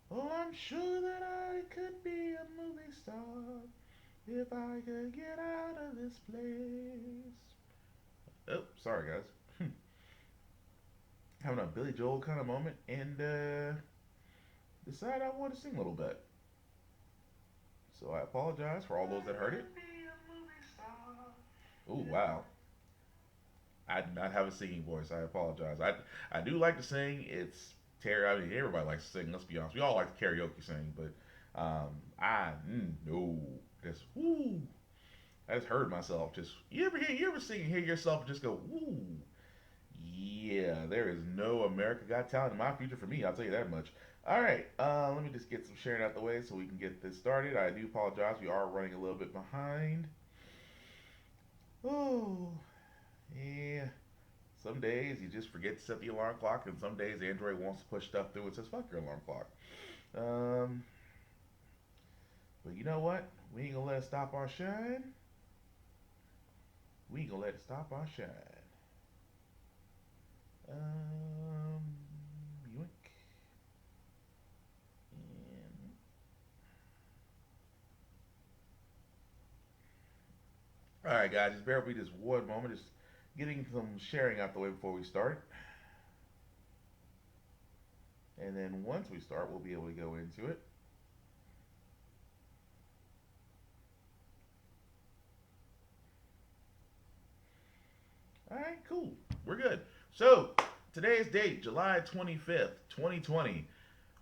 Oh, I'm sure that I could be a movie star if I could get out of this place. Oh, sorry guys. Having a Billy Joel kind of moment and decided I want to sing a little bit. So I apologize for all those that heard it. Oh wow. I do not have a singing voice. I apologize. I do like to sing. It's Terry. I mean, everybody likes to sing. Let's be honest. We all like to karaoke sing, but I no. Just woo. I just heard myself. Just you ever sing and hear yourself and just go woo. Yeah, there is no America Got Talent in my future for me. I'll tell you that much. All right, let me just get some sharing out the way so we can get this started. I do apologize. We are running a little bit behind. Oh, yeah. Some days you just forget to set the alarm clock, and some days Android wants to push stuff through and says, fuck your alarm clock. Um, but you know what? We ain't gonna let it stop our shine. We ain't gonna let it stop our shine. Um, yoink. And, all right, guys, just bear with me just one moment. Just getting some sharing out the way before we start. And then once we start, we'll be able to go into it. All right, cool. We're good. So, today's date, July 25th, 2020.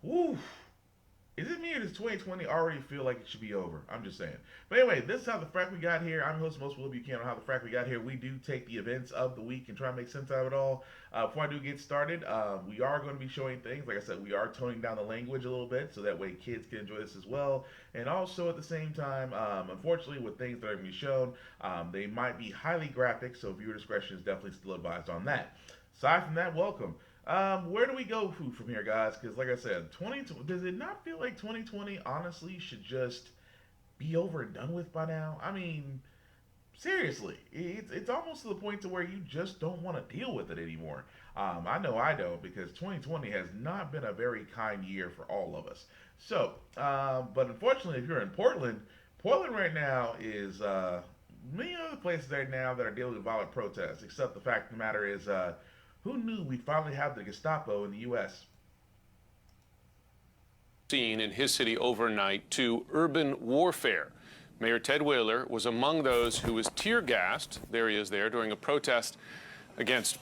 Woo! Is it me or does 2020 already feel like it should be over? I'm just saying. But anyway, this is how the Frack We Got Here. I'm your host, most Will Buchanan. On how the Frack We Got Here. We do take the events of the week and try to make sense out of it all. Before I do get started, we are going to be showing things. Like I said, we are toning down the language a little bit so that way kids can enjoy this as well. And also at the same time, unfortunately, with things that are going to be shown, they might be highly graphic, so viewer discretion is definitely still advised on that. Aside from that, welcome. Where do we go from here, guys? Because, like I said, 2020, does it not feel like 2020 honestly should just be over and done with by now? I mean, seriously, it's almost to the point to where you just don't want to deal with it anymore. I know I don't because 2020 has not been a very kind year for all of us. So, but unfortunately, if you're in Portland, Portland right now is many other places right now that are dealing with violent protests. Except the fact of the matter is, who knew we'd finally have the Gestapo in the U.S.? Seen in his city overnight to urban warfare. Mayor Ted Wheeler was among those who was tear gassed, there he is there, during a protest against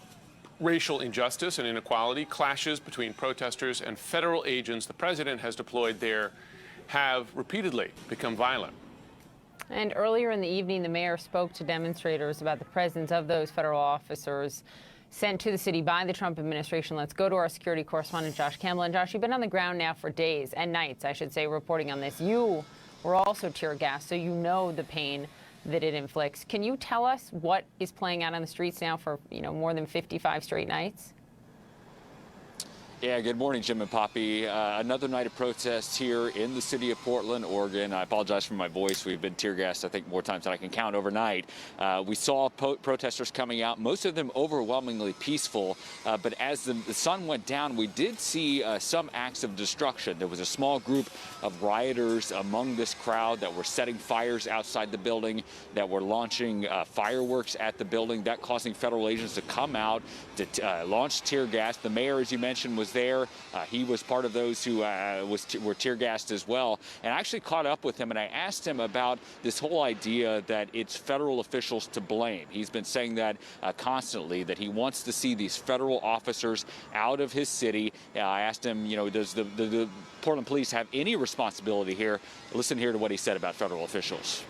racial injustice and inequality. Clashes between protesters and federal agents the president has deployed there have repeatedly become violent. And earlier in the evening, the mayor spoke to demonstrators about the presence of those federal officers sent to the city by the Trump administration. Let's go to our security correspondent, Josh Campbell. And Josh, you've been on the ground now for days and nights, I should say, reporting on this. You were also tear gassed, so you know the pain that it inflicts. Can you tell us what is playing out on the streets now for, more than 55 straight nights? Yeah, good morning, Jim and Poppy. Another night of protests here in the city of Portland, Oregon. I apologize for my voice. We've been tear gassed, I think, more times than I can count overnight. We saw protesters coming out, most of them overwhelmingly peaceful. But as the sun went down, we did see some acts of destruction. There was a small group of rioters among this crowd that were setting fires outside the building, that were launching fireworks at the building, that causing federal agents to come out to launch tear gas. The mayor, as you mentioned, was there. He was part of those who were tear gassed as well. And I actually caught up with him and I asked him about this whole idea that it's federal officials to blame. He's been saying that constantly, that he wants to see these federal officers out of his city. I asked him, does the Portland police have any responsibility here? Listen here to what he said about federal officials.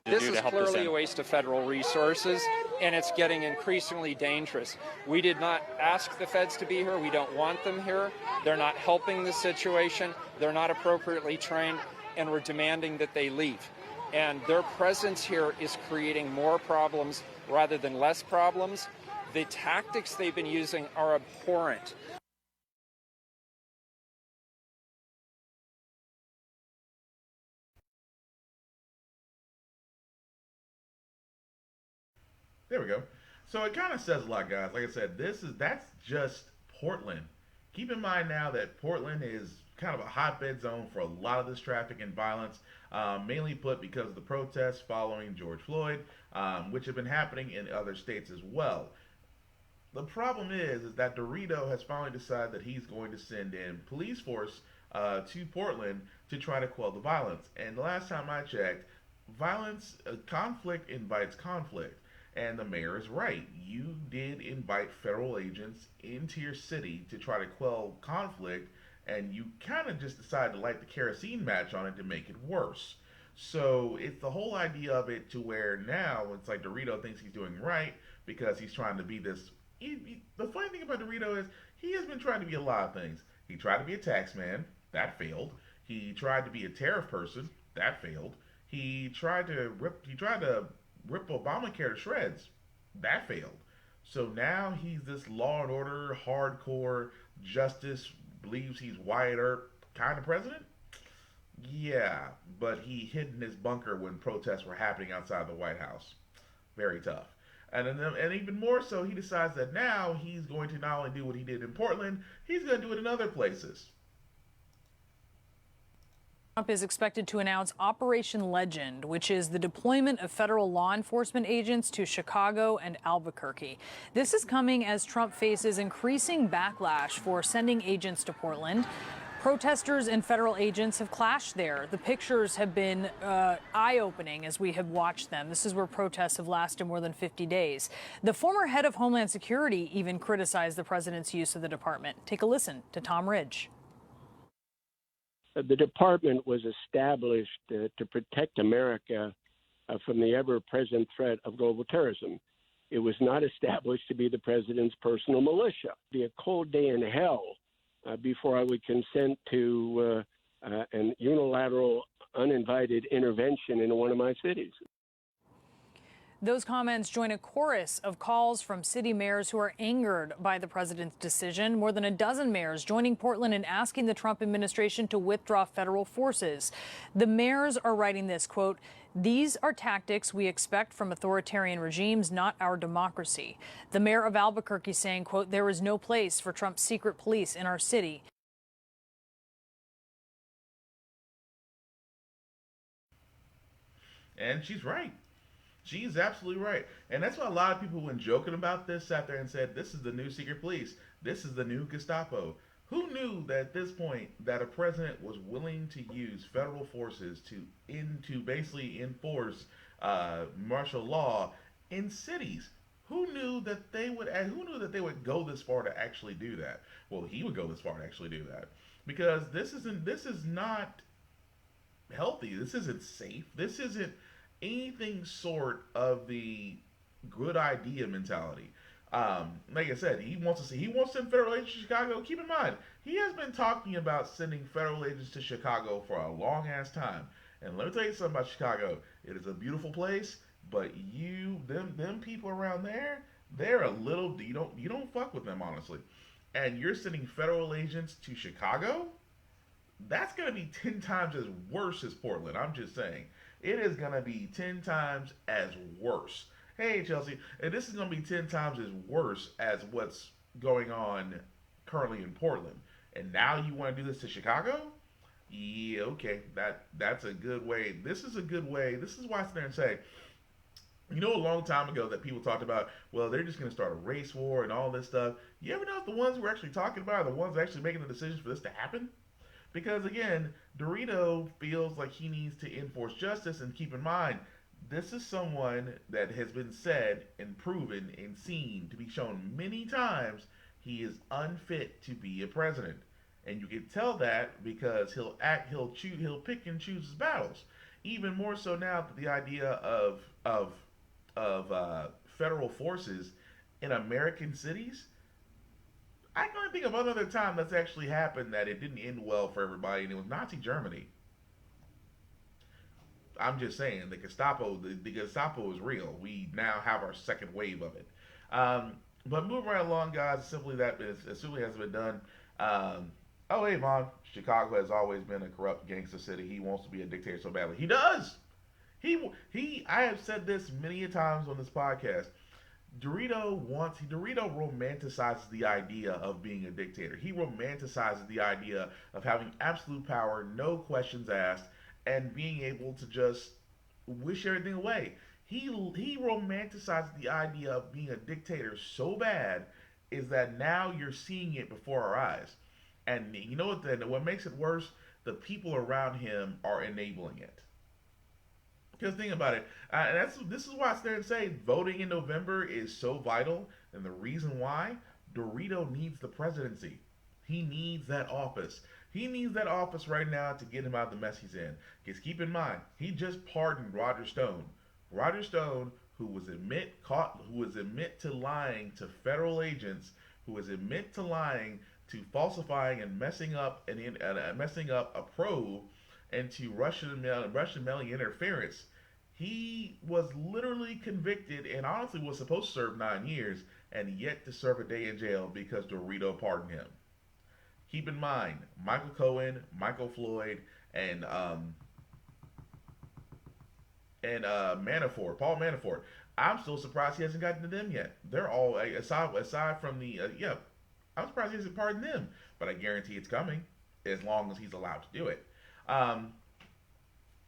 This is clearly a waste of federal resources, and it's getting increasingly dangerous. We did not ask the feds to be here. We don't want them here. They're not helping the situation. They're not appropriately trained, and we're demanding that they leave. And their presence here is creating more problems rather than less problems. The tactics they've been using are abhorrent. There we go. So it kind of says a lot, guys. Like I said, that's just Portland. Keep in mind now that Portland is kind of a hotbed zone for a lot of this traffic and violence, mainly put because of the protests following George Floyd, which have been happening in other states as well. The problem is that Dorito has finally decided that he's going to send in police force to Portland to try to quell the violence. And the last time I checked, conflict invites conflict. And the mayor is right. You did invite federal agents into your city to try to quell conflict, and you kind of just decided to light the kerosene match on it to make it worse. So it's the whole idea of it to where now it's like Dorito thinks he's doing right because he's trying to be this. The funny thing about Dorito is he has been trying to be a lot of things. He tried to be a tax man, that failed. He tried to be a tariff person, that failed. He tried to rip Obamacare to shreds. That failed. So now he's this law and order, hardcore justice, believes he's Wyatt Earp kind of president. Yeah, but he hid in his bunker when protests were happening outside the White House. Very tough. And even more so, he decides that now he's going to not only do what he did in Portland, he's going to do it in other places. Trump is expected to announce Operation Legend, which is the deployment of federal law enforcement agents to Chicago and Albuquerque. This is coming as Trump faces increasing backlash for sending agents to Portland. Protesters and federal agents have clashed there. The pictures have been eye-opening as we have watched them. This is where protests have lasted more than 50 days. The former head of Homeland Security even criticized the president's use of the department. Take a listen to Tom Ridge. The department was established to protect America from the ever-present threat of global terrorism. It was not established to be the president's personal militia. It'd be a cold day in hell before I would consent to an unilateral, uninvited intervention in one of my cities. Those comments join a chorus of calls from city mayors who are angered by the president's decision. More than a dozen mayors joining Portland and asking the Trump administration to withdraw federal forces. The mayors are writing this, quote, "These are tactics we expect from authoritarian regimes, not our democracy." The mayor of Albuquerque saying, quote, "There is no place for Trump's secret police in our city." And she's right. She's absolutely right. And that's why a lot of people, when joking about this, sat there and said, this is the new secret police. This is the new Gestapo. Who knew that at this point that a president was willing to use federal forces to basically enforce martial law in cities? Who knew that they would go this far to actually do that? Well, he would go this far to actually do that. Because this is not healthy. This isn't safe. This isn't anything sort of the good idea mentality. Like I said, he wants to send federal agents to Chicago. Keep in mind, he has been talking about sending federal agents to Chicago for a long ass time. And let me tell you something about Chicago. It is a beautiful place, but them people around there, they're a little, you don't fuck with them, honestly. And you're sending federal agents to Chicago? That's gonna be 10 times as worse as Portland. I'm just saying. It is going to be 10 times as worse. Hey, Chelsea, and this is going to be 10 times as worse as what's going on currently in Portland. And now you want to do this to Chicago? Yeah, okay. That's a good way. This is a good way. This is why I sit there and say, a long time ago that people talked about, well, they're just going to start a race war and all this stuff. You ever know if the ones we're actually talking about are the ones actually making the decisions for this to happen? Because again, Dorito feels like he needs to enforce justice, and keep in mind, this is someone that has been said and proven and seen to be shown many times he is unfit to be a president. And you can tell that because he'll pick and choose his battles. Even more so now that the idea of federal forces in American cities, I can only think of another time that's actually happened that it didn't end well for everybody, and it was Nazi Germany. I'm just saying, the Gestapo is real. We now have our second wave of it. But moving right along, guys, simply has been done. Oh, hey, Vaughn, Chicago has always been a corrupt gangster city. He wants to be a dictator so badly. He does. I have said this many a times on this podcast. Dorito romanticizes the idea of being a dictator. He romanticizes the idea of having absolute power, no questions asked, and being able to just wish everything away. He romanticizes the idea of being a dictator so bad is that now you're seeing it before our eyes. And you know what? Then what makes it worse? The people around him are enabling it. Because think about it, and this is why I stand and say voting in November is so vital, and the reason why Dorito needs the presidency. He needs that office. He needs that office right now to get him out of the mess he's in. Because keep in mind, he just pardoned Roger Stone. Roger Stone, who was admit to lying to federal agents, who was admit to lying to falsifying and messing up a probe into Russian mailing interference. He was literally convicted and honestly was supposed to serve 9 years and yet to serve a day in jail because Dorito pardoned him. Keep in mind, Michael Cohen, Michael Floyd, and Paul Manafort. I'm still surprised he hasn't gotten to them yet. They're all aside from the yeah. I'm surprised he hasn't pardoned them, but I guarantee it's coming as long as he's allowed to do it. Um,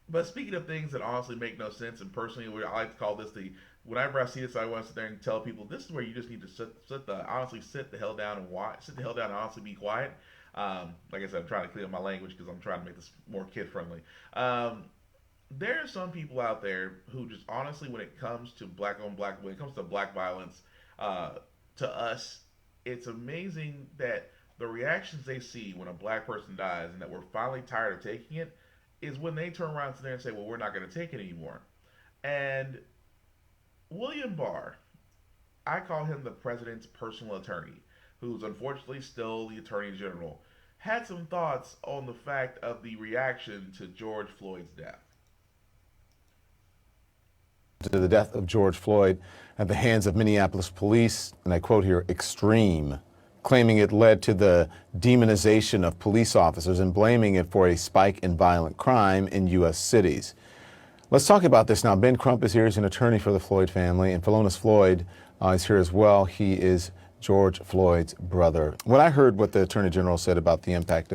but speaking of things that honestly make no sense, and personally, I like to call this the whenever I see this, I want to sit there and tell people this is where you just need to sit the hell down and watch, sit the hell down and honestly be quiet. Like I said, I'm trying to clean up my language because I'm trying to make this more kid friendly. There are some people out there who just honestly, when it comes to when it comes to black violence, to us, it's amazing that the reactions they see when a black person dies and that we're finally tired of taking it is when they turn around to there and say, well, we're not going to take it anymore. And William Barr, I call him the president's personal attorney, who's unfortunately still the attorney general, had some thoughts on the fact of the reaction to George Floyd's death. To the death of George Floyd at the hands of Minneapolis police, and I quote here, extreme, claiming it led to the demonization of police officers and blaming it for a spike in violent crime in U.S. cities. Let's talk about this now. Ben Crump is here. He's an attorney for the Floyd family, and Philonise Floyd is here as well. He is George Floyd's brother. When I heard what the Attorney General said about the impact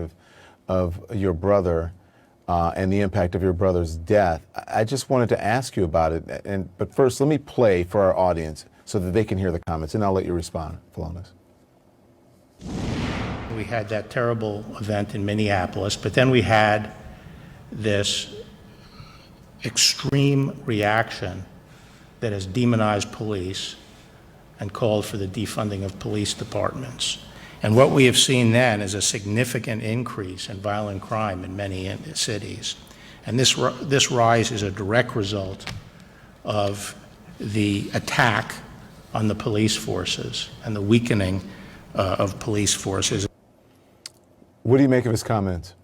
of your brother and the impact of your brother's death, I just wanted to ask you about it. But first, let me play for our audience so that they can hear the comments, and I'll let you respond, Philonise. We had that terrible event in Minneapolis, but then we had this extreme reaction that has demonized police and called for the defunding of police departments. And what we have seen then is a significant increase in violent crime in many cities. And this rise is a direct result of the attack on the police forces and the weakening of police forces. What do you make of his comments?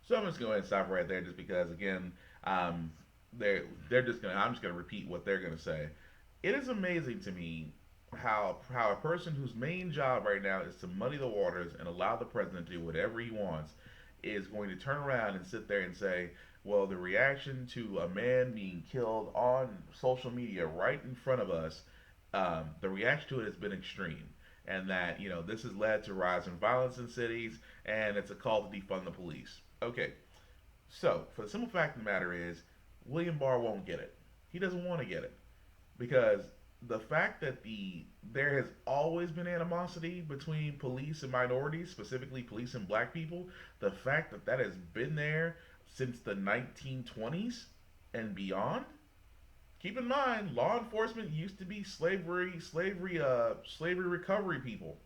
So I'm just going to go ahead and stop right there, just because again, they're just going. I'm just going to repeat what they're going to say. It is amazing to me how a person whose main job right now is to muddy the waters and allow the president to do whatever he wants is going to turn around and sit there and say, well, the reaction to a man being killed on social media right in front of us, the reaction to it has been extreme. And that, this has led to rise in violence in cities, and it's a call to defund the police. Okay, so for the simple fact of the matter is, William Barr won't get it. He doesn't want to get it. Because the fact that there has always been animosity between police and minorities, specifically police and black people, the fact that that has been there since the 1920s and beyond. Keep in mind, law enforcement used to be slavery recovery people.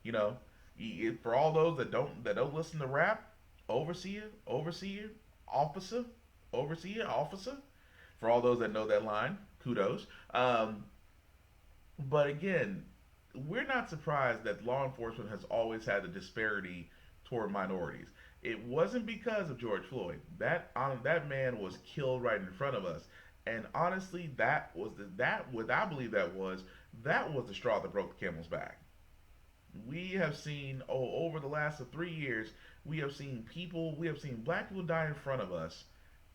For all those that don't listen to rap, overseer, officer. For all those that know that line, kudos. But again, we're not surprised that law enforcement has always had a disparity toward minorities. It wasn't because of George Floyd. That man was killed right in front of us. And honestly, what I believe that was the straw that broke the camel's back. We have seen over the last 3 years, we have seen black people die in front of us,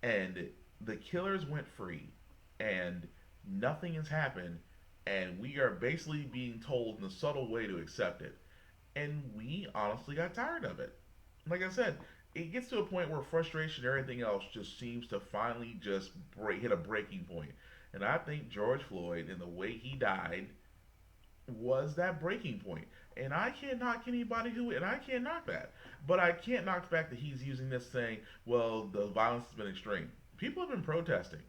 and the killers went free and nothing has happened, and we are basically being told in a subtle way to accept it. And we honestly got tired of it. Like I said, it gets to a point where frustration and everything else just seems to finally just hit a breaking point. And I think George Floyd and the way he died was that breaking point. And I can't knock anybody and I can't knock that. But I can't knock the fact that he's using this saying, well, the violence has been extreme. People have been protesting.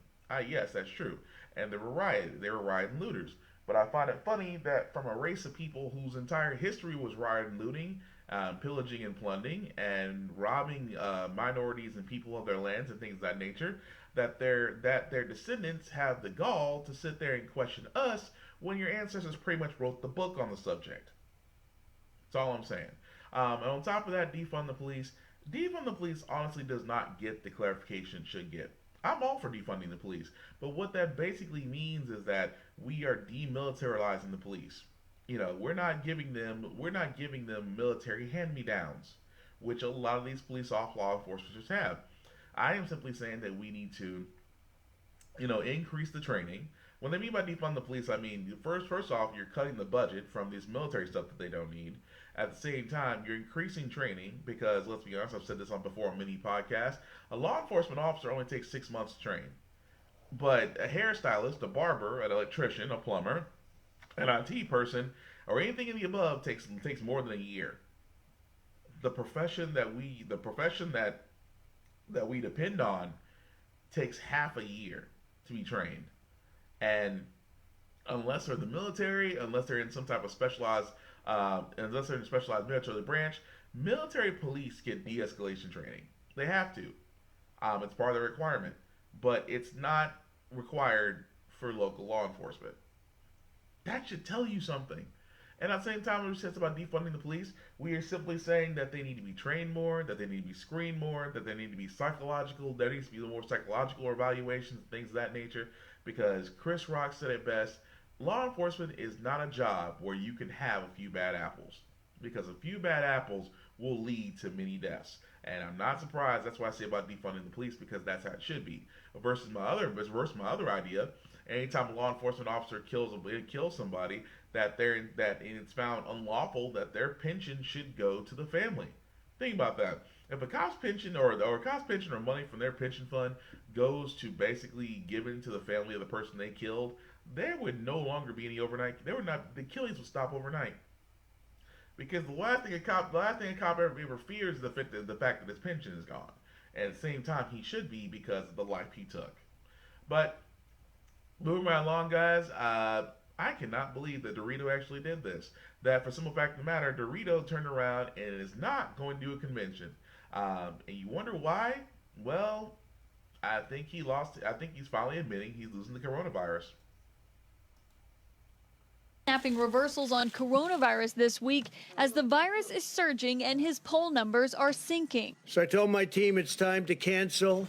Yes, that's true. And they were rioting looters. But I find it funny that from a race of people whose entire history was rioting, looting, pillaging and plundering, and robbing minorities and people of their lands and things of that nature, that their descendants have the gall to sit there and question us when your ancestors pretty much wrote the book on the subject. That's all I'm saying. And on top of that, defund the police. Defund the police honestly does not get the clarification it should get. I'm all for defunding the police, but what that basically means is that we are demilitarizing the police. You know, we're not giving them military hand-me-downs, which a lot of these law enforcement have. I am simply saying that we need to, increase the training. When they mean by defund the police, I mean first off, you're cutting the budget from this military stuff that they don't need. At the same time, you're increasing training because, let's be honest, I've said this on before on many podcasts, a law enforcement officer only takes 6 months to train. But a hairstylist, a barber, an electrician, a plumber, an IT person, or anything in the above takes more than a year. The profession that we depend on takes half a year to be trained. And unless they're the military, unless they're in some type of specialized military branch, military police get de-escalation training. They have to. It's part of the requirement. But it's not required for local law enforcement. That should tell you something. And at the same time, when we say about defunding the police, we are simply saying that they need to be trained more, that they need to be screened more, that they need to be psychological, there needs to be more psychological evaluations, things of that nature. Because Chris Rock said it best, law enforcement is not a job where you can have a few bad apples. Because a few bad apples will lead to many deaths. And I'm not surprised, that's why I say about defunding the police, because that's how it should be. Versus my other idea, anytime a law enforcement officer kills somebody, that it's found unlawful, that their pension should go to the family. Think about that. If a cop's pension or money from their pension fund goes to basically given to the family of the person they killed, there would no longer be any overnight. The killings would stop overnight. Because the last thing a cop ever fears is the fact that his pension is gone. And at the same time, he should be because of the life he took. But moving right along, guys, I cannot believe that Dorito actually did this. That for simple fact of the matter, Dorito turned around and is not going to do a convention. And you wonder why? Well, I think he's finally admitting he's losing the coronavirus. Snapping reversals on coronavirus this week as the virus is surging and his poll numbers are sinking. So I told my team it's time to cancel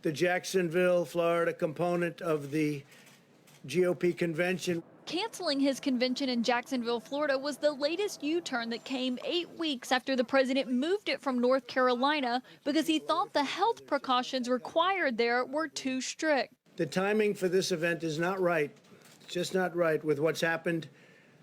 the Jacksonville, Florida component of the GOP convention. Canceling his convention in Jacksonville, Florida was the latest U-turn that came 8 weeks after the president moved it from North Carolina because he thought the health precautions required there were too strict. The timing for this event is not right. It's just not right with what's happened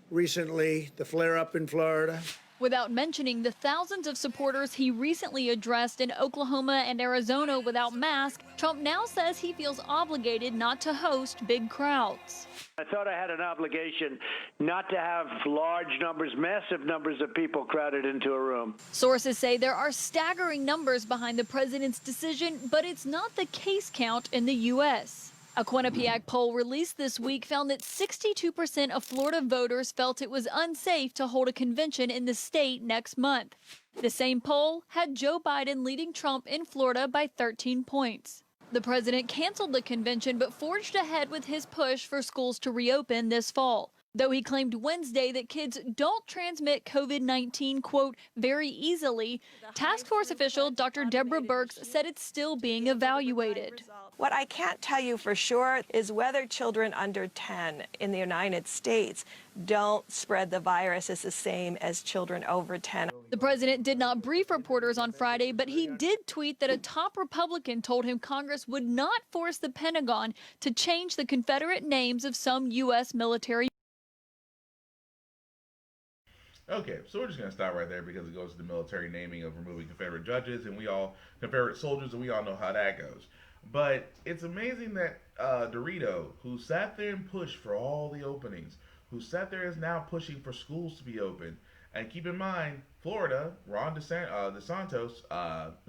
recently, the flare-up in Florida. Without mentioning the thousands of supporters he recently addressed in Oklahoma and Arizona without masks, Trump now says he feels obligated not to host big crowds. I thought I had an obligation not to have large numbers, massive numbers of people crowded into a room. Sources say there are staggering numbers behind the president's decision, but it's not the case count in the U.S. A Quinnipiac poll released this week found that 62% of Florida voters felt it was unsafe to hold a convention in the state next month. The same poll had Joe Biden leading Trump in Florida by 13 points. The president canceled the convention but forged ahead with his push for schools to reopen this fall. Though he claimed Wednesday that kids don't transmit COVID-19, quote, very easily, task force official Dr. Deborah Birx said it's still being evaluated. What I can't tell you for sure is whether children under 10 in the United States don't spread the virus as the same as children over 10. The president did not brief reporters on Friday, but he did tweet that a top Republican told him Congress would not force the Pentagon to change the Confederate names of some U.S. military. Okay, so we're just going to stop right there because it goes to the military naming of removing Confederate judges and Confederate soldiers, and we all know how that goes. But it's amazing that Dorito, who sat there and pushed for all the openings, who sat there is now pushing for schools to be open. And keep in mind, Florida, Ron DeSantis,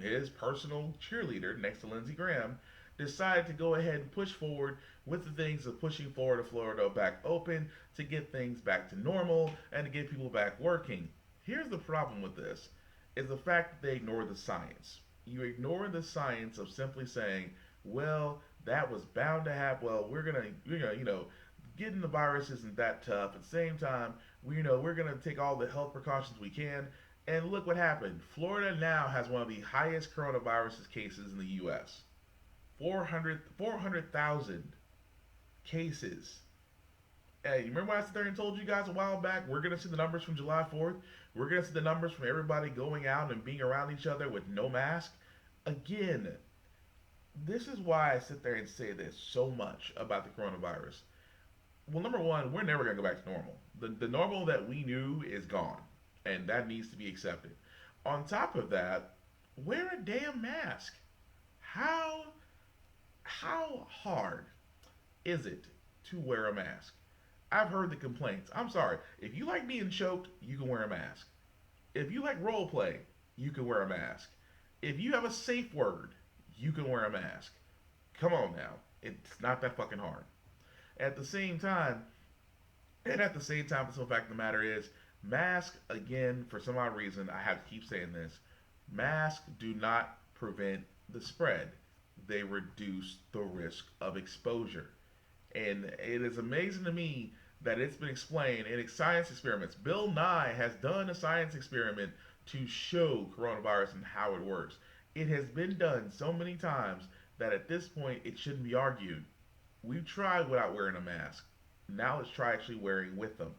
his personal cheerleader next to Lindsey Graham, decided to go ahead and push forward with the things of pushing Florida back open to get things back to normal and to get people back working. Here's the problem with this, is the fact that they ignore the science. You ignore the science of simply saying, well, that was bound to happen. Well, we're gonna, getting the virus isn't that tough. At the same time, we're gonna take all the health precautions we can. And look what happened. Florida now has one of the highest coronavirus cases in the U.S. 400,000 cases. Hey, you remember when I sat there and told you guys a while back, we're going to see the numbers from July 4th? We're going to see the numbers from everybody going out and being around each other with no mask? Again, this is why I sit there and say this so much about the coronavirus. Well, number one, we're never going to go back to normal. The normal that we knew is gone, and that needs to be accepted. On top of that, wear a damn mask. How hard is it to wear a mask? I've heard the complaints. I'm sorry. If you like being choked, you can wear a mask. If you like role play, you can wear a mask. If you have a safe word, you can wear a mask. Come on now. It's not that fucking hard. At the same time, the simple fact of the matter is, masks, again, for some odd reason, I have to keep saying this, masks do not prevent the spread. They reduce the risk of exposure. And it is amazing to me that it's been explained in science experiments. Bill Nye has done a science experiment to show coronavirus and how it works. It has been done so many times that at this point it shouldn't be argued. We've tried without wearing a mask. Now let's try actually wearing with them.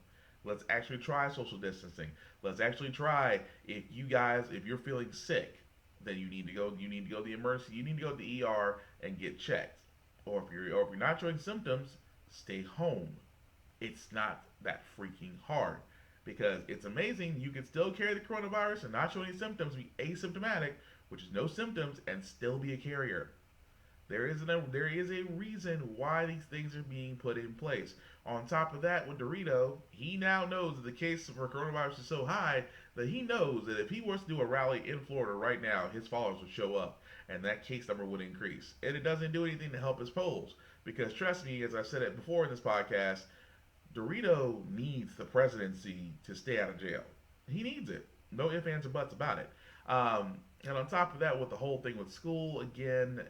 Let's actually try social distancing. Let's actually try, if you're feeling sick, then you need to go to the emergency, you need to go to the ER and get checked. Or if you're not showing symptoms, stay home. It's not that freaking hard, because it's amazing you can still carry the coronavirus and not show any symptoms, be asymptomatic, which is no symptoms, and still be a carrier. There is a reason why these things are being put in place. On top of that, with Dorito, he now knows that the case for coronavirus is so high that he knows that if he was to do a rally in Florida right now, his followers would show up and that case number would increase. And it doesn't do anything to help his polls, because trust me, as I said it before in this podcast, Dorito needs the presidency to stay out of jail. He needs it. No ifs, ands, or buts about it. And on top of that, with the whole thing with school, again,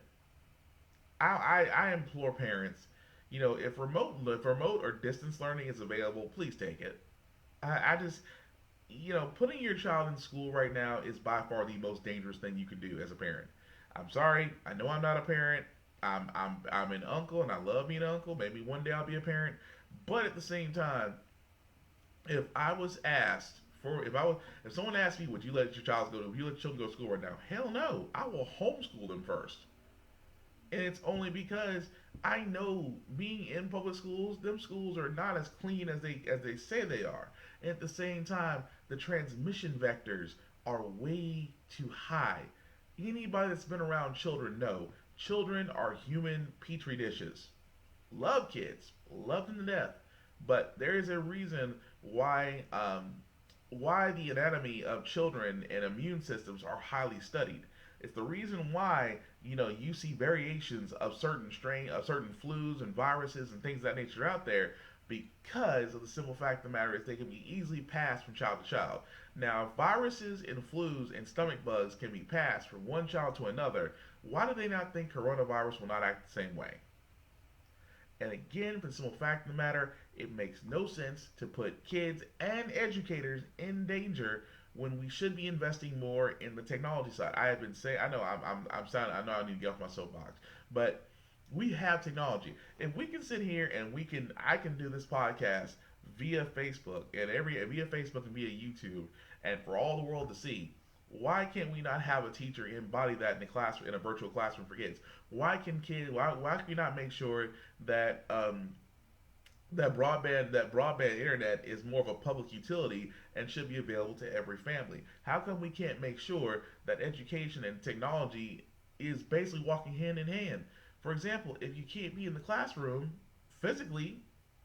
I implore parents, if remote or distance learning is available, please take it. I just, putting your child in school right now is by far the most dangerous thing you can do as a parent. I'm sorry, I know I'm not a parent. I'm an uncle, and I love being an uncle. Maybe one day I'll be a parent. But at the same time, if someone asked me, would you let your children go to school right now? Hell no, I will homeschool them first. And it's only because I know, being in public schools, them schools are not as clean as they say they are. And at the same time, the transmission vectors are way too high. Anybody that's been around children know children are human petri dishes. Love kids, love them to death, but there is a reason why the anatomy of children and immune systems are highly studied. It's the reason why you see variations of certain flus and viruses and things of that nature out there, because of the simple fact of the matter is they can be easily passed from child to child. Now, if viruses and flus and stomach bugs can be passed from one child to another, why do they not think coronavirus will not act the same way? And again, for the simple fact of the matter, it makes no sense to put kids and educators in danger when we should be investing more in the technology side. I have been saying, I know I know I need to get off my soapbox, but we have technology. If we can sit here and I can do this podcast via Facebook and via YouTube, and for all the world to see. Why can't we not have a teacher embody that in the classroom, in a virtual classroom for kids? Why can we not make sure that that broadband internet is more of a public utility and should be available to every family? How come we can't make sure that education and technology is basically walking hand in hand? For example, if you can't be in the classroom physically,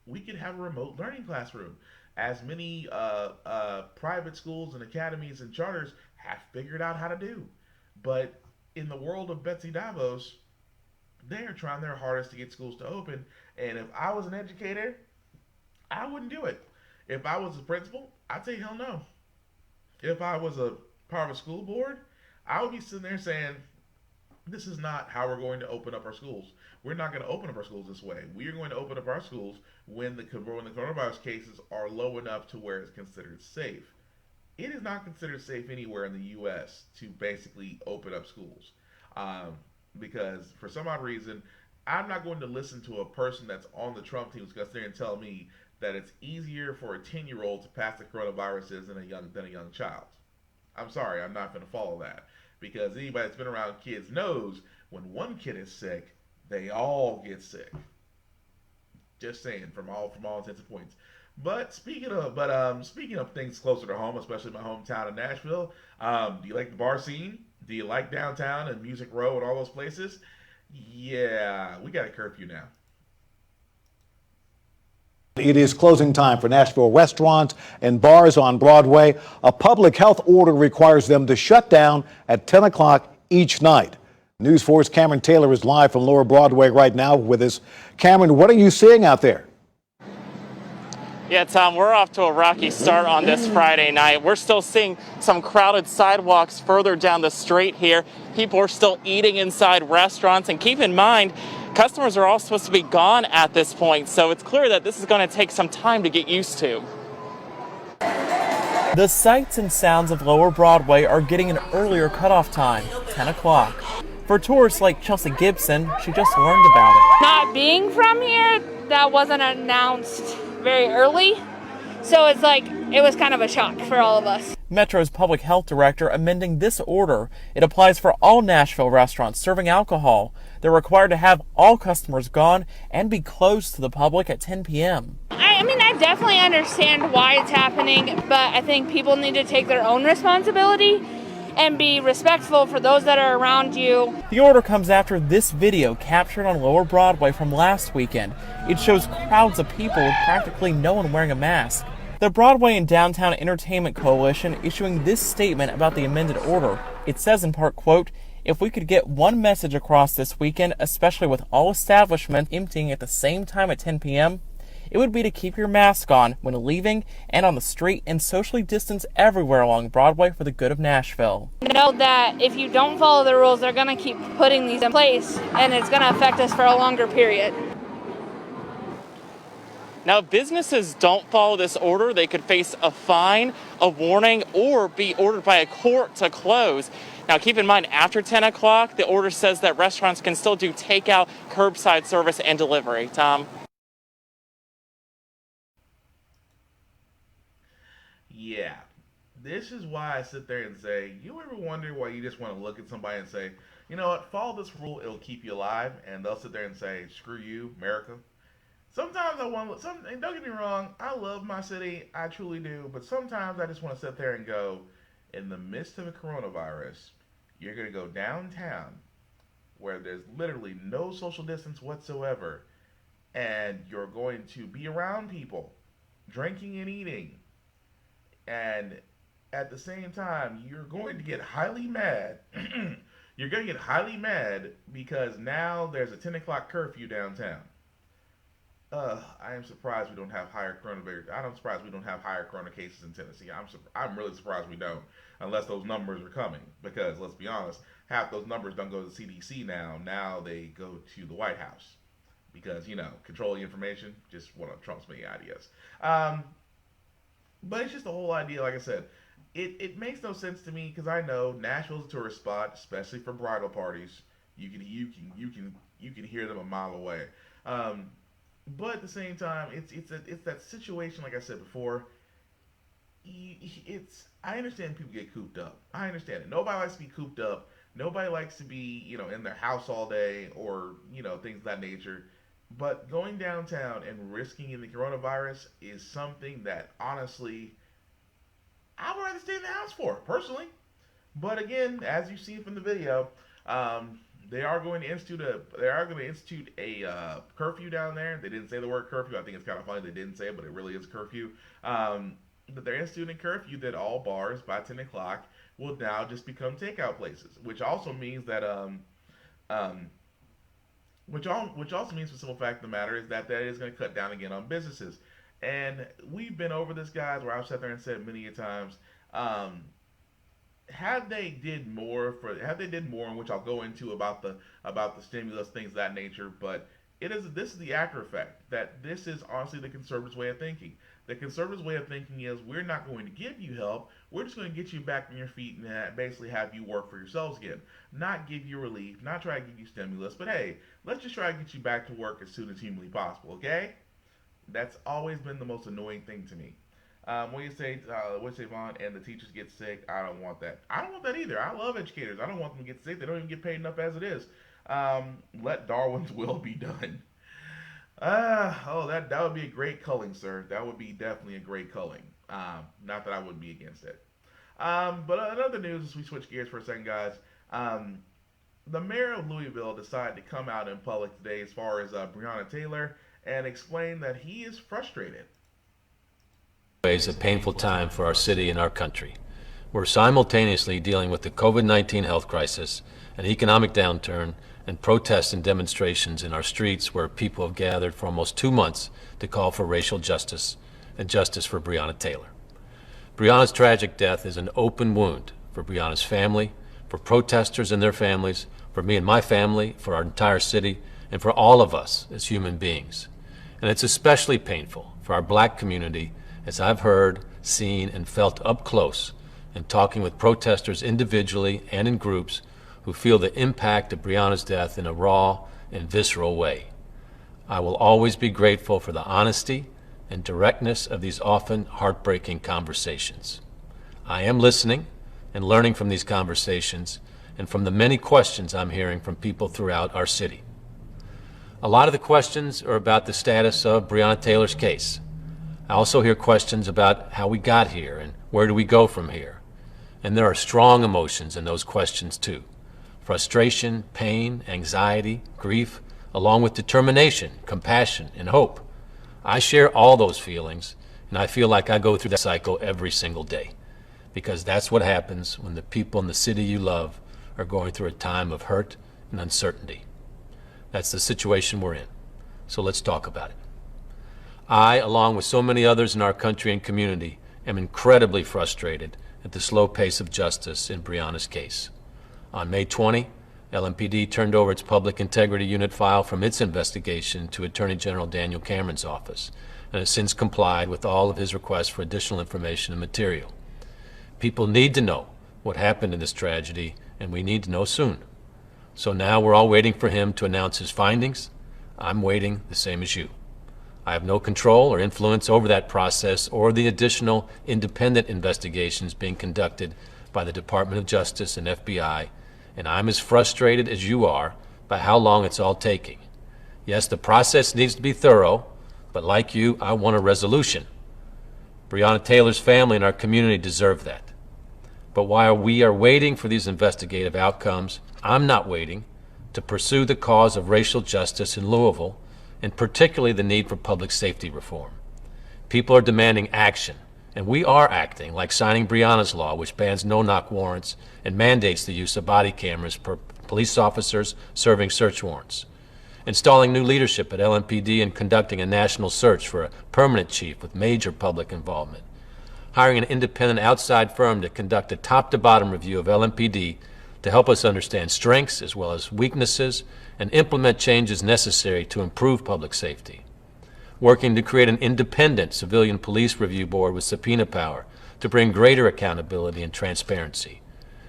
we could have a remote learning classroom, as many private schools and academies and charters have figured out how to do. But in the world of Betsy Davos, they are trying their hardest to get schools to open. And if I was an educator, I wouldn't do it. If I was a principal, I'd say hell no. If I was a part of a school board, I would be sitting there saying, this is not how we're going to open up our schools. We're not going to open up our schools this way. We are going to open up our schools when the coronavirus cases are low enough to where it's considered safe. It is not considered safe anywhere in the U.S. to basically open up schools. Because for some odd reason, I'm not going to listen to a person that's on the Trump team who's going to sit there and tell me that it's easier for a 10-year-old to pass the coronavirus than a young child. I'm sorry, I'm not going to follow that. Because anybody that's been around kids knows when one kid is sick, they all get sick. Just saying, from all intents and points. But speaking of things closer to home, especially my hometown of Nashville, do you like the bar scene? Do you like downtown and Music Row and all those places? Yeah, we got a curfew now. It is closing time for Nashville restaurants and bars on Broadway. A public health order requires them to shut down at 10 o'clock each night. News 4's Cameron Taylor is live from Lower Broadway right now with us. Cameron, what are you seeing out there? Yeah, Tom, we're off to a rocky start on this Friday night. We're still seeing some crowded sidewalks further down the street here. People are still eating inside restaurants. And keep in mind, customers are all supposed to be gone at this point. So it's clear that this is going to take some time to get used to. The sights and sounds of Lower Broadway are getting an earlier cutoff time, 10 o'clock. For tourists like Chelsea Gibson, she just learned about it. Not being from here, that wasn't announced very early, so it's like it was kind of a shock for all of us. Metro's public health director amending this order. It applies for all Nashville restaurants serving alcohol. They're required to have all customers gone and be closed to the public at 10 p.m. I mean, I definitely understand why it's happening, but I think people need to take their own responsibility and be respectful for those that are around you. The order comes after this video captured on Lower Broadway from last weekend. It shows crowds of people with practically no one wearing a mask. The Broadway and Downtown Entertainment Coalition issuing this statement about the amended order. It says in part, quote, "If we could get one message across this weekend, especially with all establishments emptying at the same time at 10 p.m., it would be to keep your mask on when leaving and on the street and socially distance everywhere along Broadway for the good of Nashville." Know that if you don't follow the rules, they're going to keep putting these in place, and it's going to affect us for a longer period. Now, if businesses don't follow this order, they could face a fine, a warning, or be ordered by a court to close. Now, keep in mind, after 10 o'clock, the order says that restaurants can still do takeout, curbside service, and delivery. Tom? Yeah, this is why I sit there and say, you ever wonder why you just want to look at somebody and say, you know what, follow this rule, it'll keep you alive, and they'll sit there and say, screw you, America. Sometimes I want to, and don't get me wrong, I love my city, I truly do, but sometimes I just want to sit there and go, in the midst of a coronavirus, you're going to go downtown where there's literally no social distance whatsoever, and you're going to be around people, drinking and eating, and at the same time, you're going to get highly mad. You're going to get highly mad because now there's a 10 o'clock curfew downtown. I am surprised we don't have higher coronavirus. I'm surprised we don't have higher corona cases in Tennessee. I'm really surprised we don't, unless those numbers are coming. Because let's be honest, half those numbers don't go to the CDC now. Now they go to the White House because controlling information, just one of Trump's many ideas. But it's just the whole idea. Like I said, it makes no sense to me because I know Nashville's a tourist spot, especially for bridal parties. You can hear them a mile away. but at the same time, it's that situation. Like I said before, I understand people get cooped up. I understand it. Nobody likes to be cooped up. Nobody likes to be in their house all day or things of that nature. But going downtown and risking the coronavirus is something that honestly I would rather stay in the house for personally. But again, as you see from the video, they are going to institute a curfew down there. They didn't say the word curfew. I think it's kind of funny they didn't say it, but it really is curfew. But they're instituting curfew that all bars by 10 o'clock will now just become takeout places, which also means that which also means the simple fact of the matter is that is going to cut down again on businesses. And we've been over this, guys, where I've sat there and said many a times, had they did more, in which I'll go into about the stimulus, things of that nature, but this is the after effect that this is honestly the conservatives' way of thinking. The conservatives' way of thinking is we're not going to give you help. We're just going to get you back on your feet and basically have you work for yourselves again. Not give you relief, not try to give you stimulus, but hey, let's just try to get you back to work as soon as humanly possible, okay? That's always been the most annoying thing to me. What do you say, Vaughn, and the teachers get sick? I don't want that. I don't want that either. I love educators. I don't want them to get sick. They don't even get paid enough as it is. Let Darwin's will be done. That would be a great culling, sir. That would be definitely a great culling. Not that I wouldn't be against it. But in other news, as we switch gears for a second, guys, the mayor of Louisville decided to come out in public today as far as Breonna Taylor and explain that he is frustrated. It's a painful time for our city and our country. We're simultaneously dealing with the COVID-19 health crisis, an economic downturn, and protests and demonstrations in our streets where people have gathered for almost 2 months to call for racial justice and justice for Breonna Taylor. Breonna's tragic death is an open wound for Breonna's family, for protesters and their families, for me and my family, for our entire city, and for all of us as human beings. And it's especially painful for our black community, as I've heard, seen, and felt up close in talking with protesters individually and in groups who feel the impact of Breonna's death in a raw and visceral way. I will always be grateful for the honesty and directness of these often heartbreaking conversations. I am listening and learning from these conversations and from the many questions I'm hearing from people throughout our city. A lot of the questions are about the status of Breonna Taylor's case. I also hear questions about how we got here and where do we go from here. And there are strong emotions in those questions too. Frustration, pain, anxiety, grief, along with determination, compassion, and hope. I share all those feelings, and I feel like I go through that cycle every single day, because that's what happens when the people in the city you love are going through a time of hurt and uncertainty. That's the situation we're in. So let's talk about it. I, along with so many others in our country and community, am incredibly frustrated at the slow pace of justice in Breonna's case. On May 20, LMPD turned over its Public Integrity Unit file from its investigation to Attorney General Daniel Cameron's office, and has since complied with all of his requests for additional information and material. People need to know what happened in this tragedy, and we need to know soon. So now we're all waiting for him to announce his findings. I'm waiting the same as you. I have no control or influence over that process or the additional independent investigations being conducted by the Department of Justice and FBI, and I'm as frustrated as you are by how long it's all taking. Yes, the process needs to be thorough, but like you, I want a resolution. Breonna Taylor's family and our community deserve that. But while we are waiting for these investigative outcomes, I'm not waiting to pursue the cause of racial justice in Louisville, and particularly the need for public safety reform. People are demanding action, and we are acting, like signing Breonna's law, which bans no-knock warrants and mandates the use of body cameras per police officers serving search warrants, installing new leadership at LMPD and conducting a national search for a permanent chief with major public involvement, hiring an independent outside firm to conduct a top-to-bottom review of LMPD to help us understand strengths as well as weaknesses and implement changes necessary to improve public safety, working to create an independent civilian police review board with subpoena power to bring greater accountability and transparency,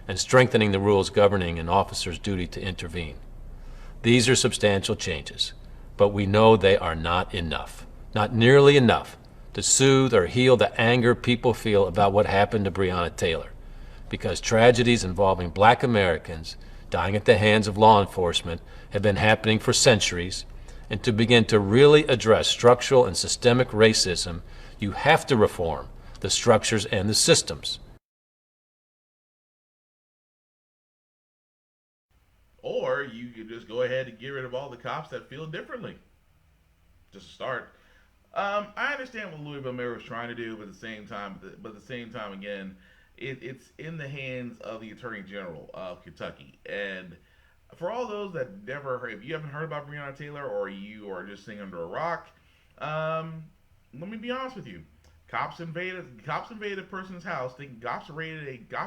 and strengthening the rules governing an officer's duty to intervene. These are substantial changes. but we know they are not enough, not nearly enough to soothe or heal the anger people feel about what happened to Breonna Taylor. Because tragedies involving black Americans dying at the hands of law enforcement have been happening for centuries, and to begin to really address structural and systemic racism, you have to reform the structures and the systems. Or you could just go ahead and get rid of all the cops that feel differently. Just to start. I understand what Louisville mayor was trying to do, but at the same time, again, it's in the hands of the Attorney General of Kentucky. And for all those that never heard, if you haven't heard about Breonna Taylor or you are just sitting under a rock, let me be honest with you. Cops invaded a person's house. Cops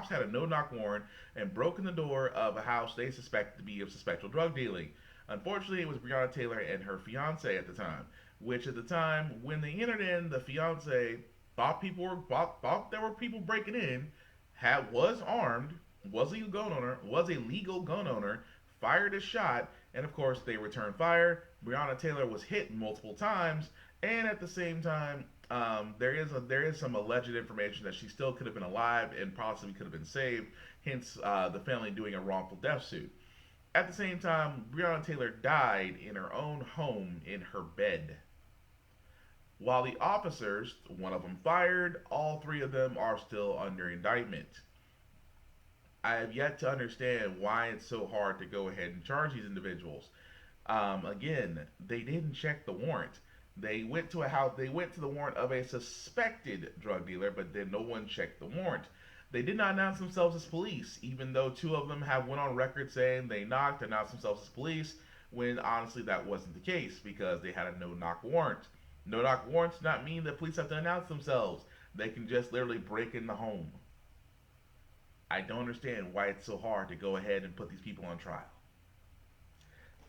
had a no-knock warrant and broke in the door of a house they suspected to be of suspected drug dealing. Unfortunately, it was Breonna Taylor and her fiance at the time, which at the time when they entered in, the fiance thought there were people breaking in, was armed, was a legal gun owner, fired a shot, and of course they returned fire. Breonna Taylor was hit multiple times, and at the same time, there is some alleged information that she still could have been alive and possibly could have been saved. Hence, the family doing a wrongful death suit. At the same time, Breonna Taylor died in her own home in her bed. While the officers, one of them fired, all three of them are still under indictment. I have yet to understand why it's so hard to go ahead and charge these individuals. Again, they didn't check the warrant. They went to a house. They went to the warrant of a suspected drug dealer, but then no one checked the warrant. They did not announce themselves as police, even though two of them have went on record saying they announced themselves as police, when honestly that wasn't the case because they had a no-knock warrant. No-knock warrants do not mean that police have to announce themselves. They can just literally break in the home. I don't understand why it's so hard to go ahead and put these people on trial.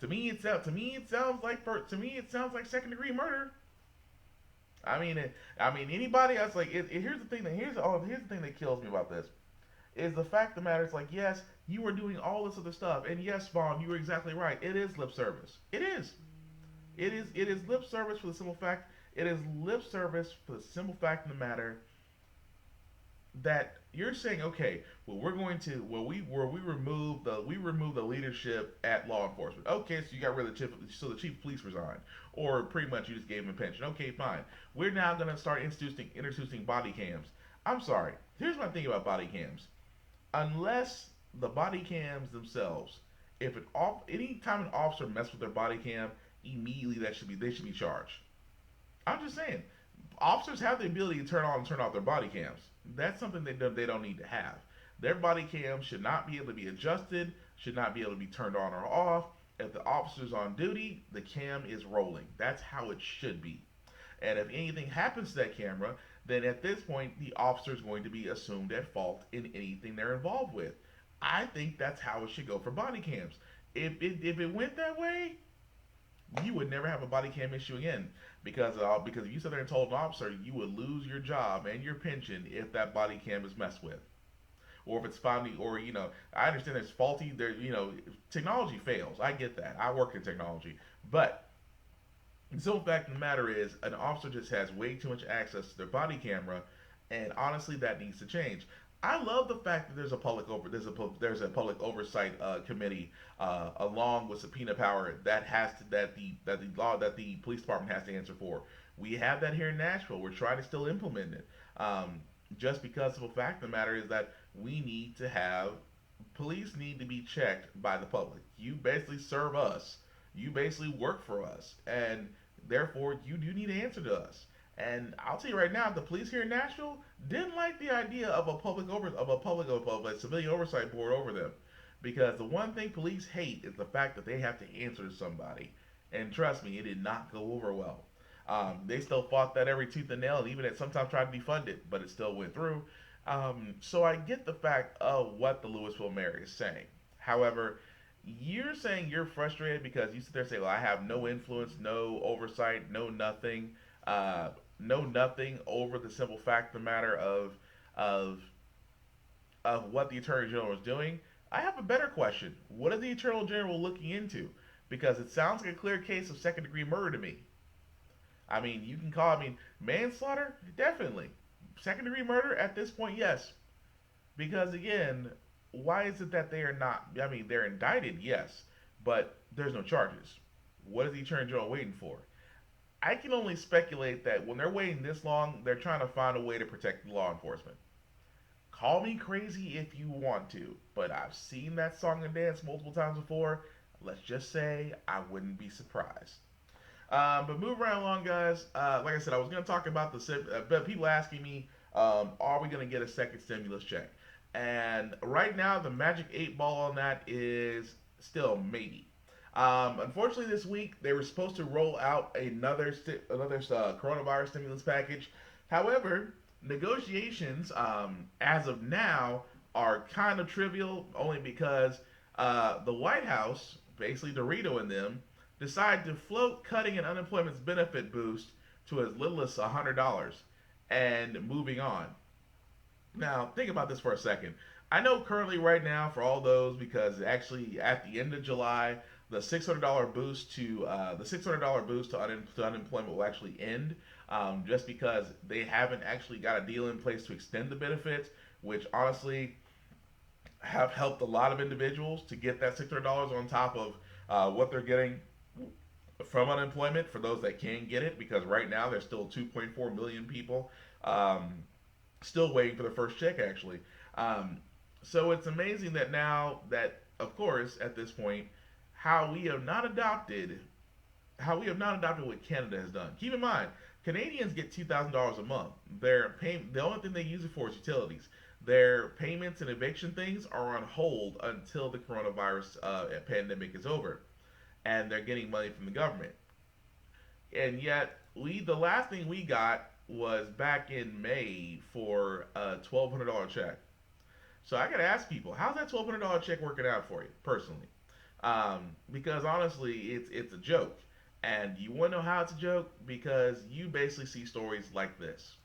To me, it sounds like second-degree murder. I mean, anybody else like here's the thing that kills me about this is the fact of the matter is like, yes, you were doing all this other stuff, and yes, Vaughn, you were exactly right. It is lip service. It is lip service for the simple fact. It is lip service for the simple fact of the matter that you're saying, okay, well, we remove the leadership at law enforcement. Okay, so you got rid of the chief of police resigned, or pretty much you just gave him a pension. Okay, fine. We're now gonna start introducing body cams. I'm sorry. Here's my thing about body cams. Unless the body cams themselves, any time an officer messes with their body cam, immediately they should be charged. I'm just saying, officers have the ability to turn on and turn off their body cams. That's something they don't need to have. Their body cam should not be able to be adjusted, should not be able to be turned on or off. If the officer's on duty, the cam is rolling. That's how it should be. And if anything happens to that camera, then at this point, the officer is going to be assumed at fault in anything they're involved with. I think that's how it should go for body cams. If it went that way, you would never have a body cam issue again, because if you sit there and told an officer, you would lose your job and your pension if that body cam is messed with, or if it's finally, or I understand it's faulty. Technology fails. I get that. I work in technology, but the simple fact of the matter is, an officer just has way too much access to their body camera, and honestly, that needs to change. I love the fact that there's a public oversight committee along with subpoena power that the police department has to answer for. We have that here in Nashville. We're trying to still implement it. Just because of the fact of the matter is that police need to be checked by the public. You basically serve us. You basically work for us, and therefore you do need to answer to us. And I'll tell you right now, the police here in Nashville didn't like the idea of a civilian oversight board over them, because the one thing police hate is the fact that they have to answer to somebody. And trust me, it did not go over well. They still fought that every tooth and nail, and even sometimes tried to defund it, but it still went through. So I get the fact of what the Louisville mayor is saying. However, you're saying you're frustrated because you sit there and say, well, I have no influence, no oversight, no nothing over the simple fact of the matter of what the Attorney General is doing. I have a better question. What is the Attorney General looking into? because it sounds like a clear case of second-degree murder to me. I mean, you can call manslaughter, definitely. Second-degree murder at this point, yes. Because again, why is it that they are not? I mean, they're indicted, yes, but there's no charges. What is the Attorney General waiting for? I can only speculate that when they're waiting this long, they're trying to find a way to protect law enforcement. Call me crazy if you want to, but I've seen that song and dance multiple times before. Let's just say I wouldn't be surprised. But move right along, guys. Like I said, I was going to talk about but people asking me, are we going to get a second stimulus check? And right now, the magic 8 ball on that is still maybe. Unfortunately, this week they were supposed to roll out another coronavirus stimulus package. However, negotiations as of now are kind of trivial, only because the White House, basically Dorito and them, decided to float cutting an unemployment benefit boost to as little as $100 and moving on. Now, think about this for a second. I know currently right now for all those, because actually at the end of July, the $600 boost to unemployment will actually end, just because they haven't actually got a deal in place to extend the benefits, which honestly have helped a lot of individuals to get that $600 on top of what they're getting from unemployment for those that can get it, because right now there's still 2.4 million people still waiting for their first check, actually. So it's amazing that now that, of course, at this point, how we have not adopted what Canada has done. Keep in mind, Canadians get $2,000 a month. The only thing they use it for is utilities. Their payments and eviction things are on hold until the coronavirus pandemic is over, and they're getting money from the government. And yet, the last thing we got was back in May for a $1,200 check. So I gotta ask people, how's that $1,200 check working out for you personally? Because honestly, it's a joke, and you want to know how it's a joke? Because you basically see stories like this.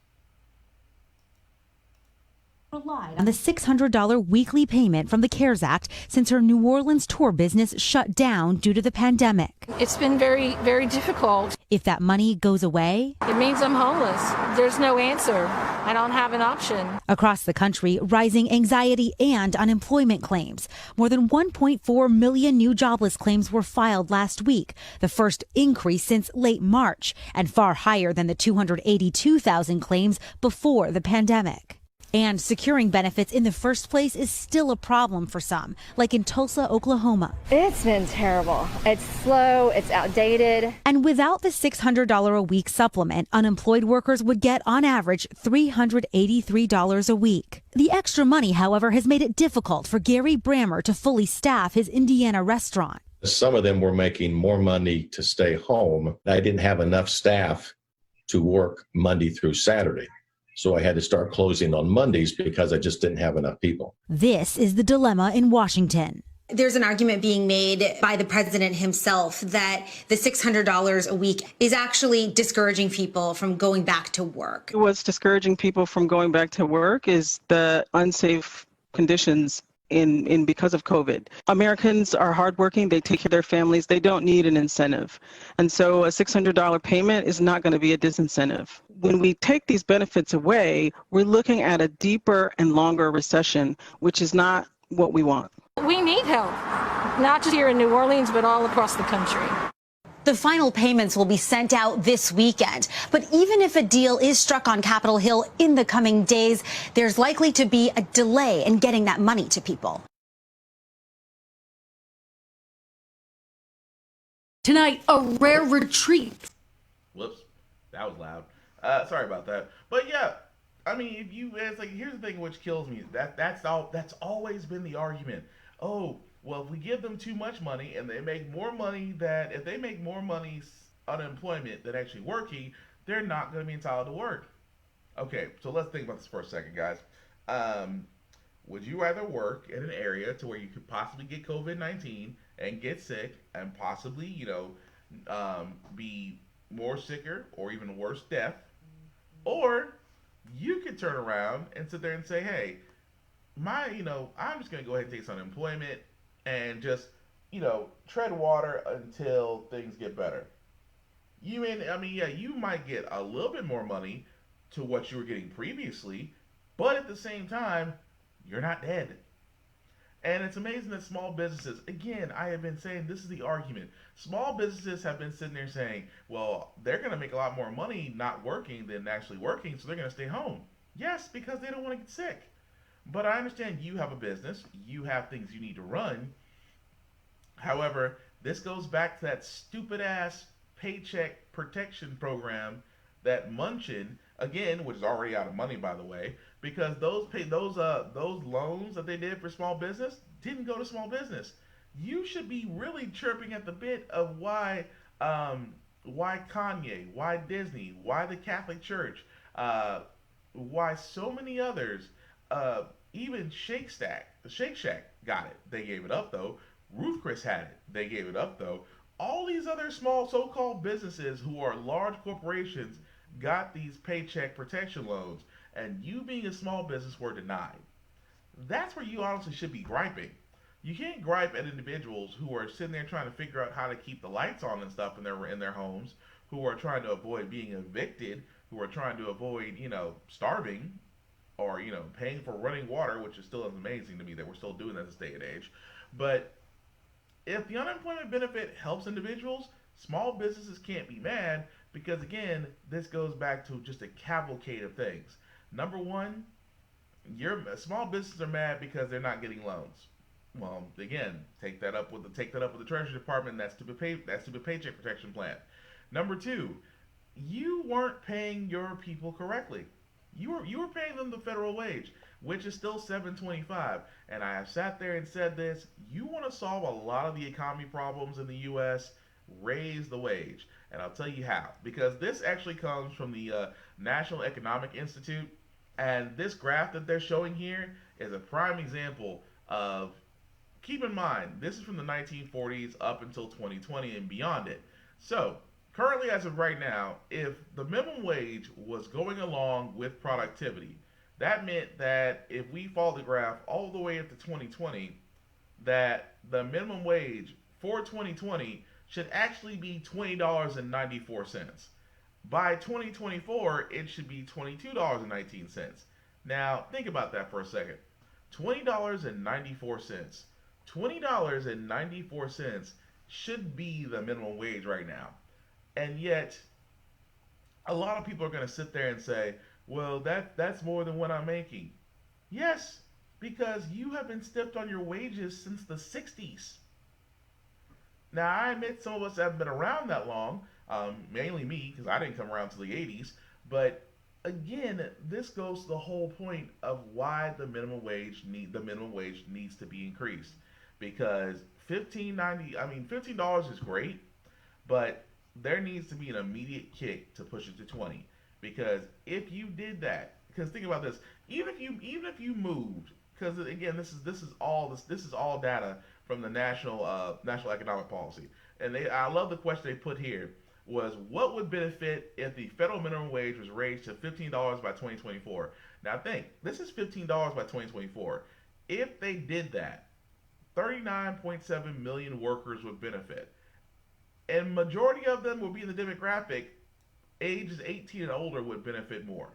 Relied on the $600 weekly payment from the CARES Act since her New Orleans tour business shut down due to the pandemic. It's been very, very difficult. If that money goes away, it means I'm homeless. There's no answer. I don't have an option. Across the country, rising anxiety and unemployment claims. More than 1.4 million new jobless claims were filed last week, the first increase since late March, and far higher than the 282,000 claims before the pandemic. And securing benefits in the first place is still a problem for some, like in Tulsa, Oklahoma. It's been terrible. It's slow, it's outdated. And without the $600 a week supplement, unemployed workers would get on average $383 a week. The extra money, however, has made it difficult for Gary Brammer to fully staff his Indiana restaurant. Some of them were making more money to stay home. I didn't have enough staff to work Monday through Saturday. So I had to start closing on Mondays because I just didn't have enough people. This is the dilemma in Washington. There's an argument being made by the president himself that the $600 a week is actually discouraging people from going back to work. What's discouraging people from going back to work is the unsafe conditions in because of COVID. Americans are hardworking, they take care of their families, they don't need an incentive. And so a $600 payment is not going to be a disincentive. When we take these benefits away, we're looking at a deeper and longer recession, which is not what we want. We need help, not just here in New Orleans, but all across the country. The final payments will be sent out this weekend. But even if a deal is struck on Capitol Hill in the coming days, there's likely to be a delay in getting that money to people. Tonight, a rare retreat. Whoops, that was loud. Sorry about that. But yeah, I mean, it's like, here's the thing which kills me. That's always been the argument. Oh, well, if we give them too much money and they make more money if they make more money unemployment than actually working, they're not going to be entitled to work. Okay, so let's think about this for a second, guys. Would you rather work in an area to where you could possibly get COVID-19 and get sick and possibly, be more sicker or even worse death? Or you could turn around and sit there and say, hey, I'm just going to go ahead and take some unemployment and just tread water until things get better. Yeah, you might get a little bit more money to what you were getting previously, but at the same time, you're not dead. And it's amazing that small businesses, again, I have been saying this is the argument. Small businesses have been sitting there saying, well, they're going to make a lot more money not working than actually working, so they're going to stay home. Yes, because they don't want to get sick. But I understand you have a business, you have things you need to run. However, this goes back to that stupid ass paycheck protection program that Munchin, again, which is already out of money by the way, because those loans that they did for small business didn't go to small business. You should be really chirping at the bit of why Kanye, why Disney, why the Catholic Church, why so many others, even Shake Shack got it. They gave it up though. Ruth Chris had it. They gave it up though. All these other small so-called businesses who are large corporations got these paycheck protection loans, and you being a small business were denied. That's where you honestly should be griping. You can't gripe at individuals who are sitting there trying to figure out how to keep the lights on and stuff in their homes, who are trying to avoid being evicted, who are trying to avoid, starving, or, paying for running water, which is still amazing to me that we're still doing that this day and age. But if the unemployment benefit helps individuals, small businesses can't be mad because, again, this goes back to just a cavalcade of things. Number one, your small businesses are mad because they're not getting loans. Well, again, take that up with the Treasury Department. That stupid paycheck protection plan. Number two, you weren't paying your people correctly. You were paying them the federal wage, which is still $7.25. And I have sat there and said this: you want to solve a lot of the economy problems in the U.S., raise the wage. And I'll tell you how. Because this actually comes from the National Economic Institute, and this graph that they're showing here is a prime example of. Keep in mind, this is from the 1940s up until 2020 and beyond it. So, currently, as of right now, if the minimum wage was going along with productivity, that meant that if we follow the graph all the way up to 2020, that the minimum wage for 2020 should actually be $20.94. By 2024, it should be $22.19. Now, think about that for a second. $20.94. $20.94 should be the minimum wage right now. And yet, a lot of people are going to sit there and say, well, that's more than what I'm making. Yes, because you have been stepped on your wages since the 60s. Now, I admit some of us haven't been around that long, mainly me, because I didn't come around till the 80s. But again, this goes to the whole point of why the minimum wage needs to be increased. Because $15 is great, but there needs to be an immediate kick to push it to 20. Because if you did that, because think about this, even if you moved, because again, this is all data from the National Economic Policy, and I love the question they put here was what would benefit if the federal minimum wage was raised to $15 by 2024. Now think, this is $15 by 2024. If they did that, 39.7 million workers would benefit. And majority of them will be in the demographic ages 18 and older would benefit more.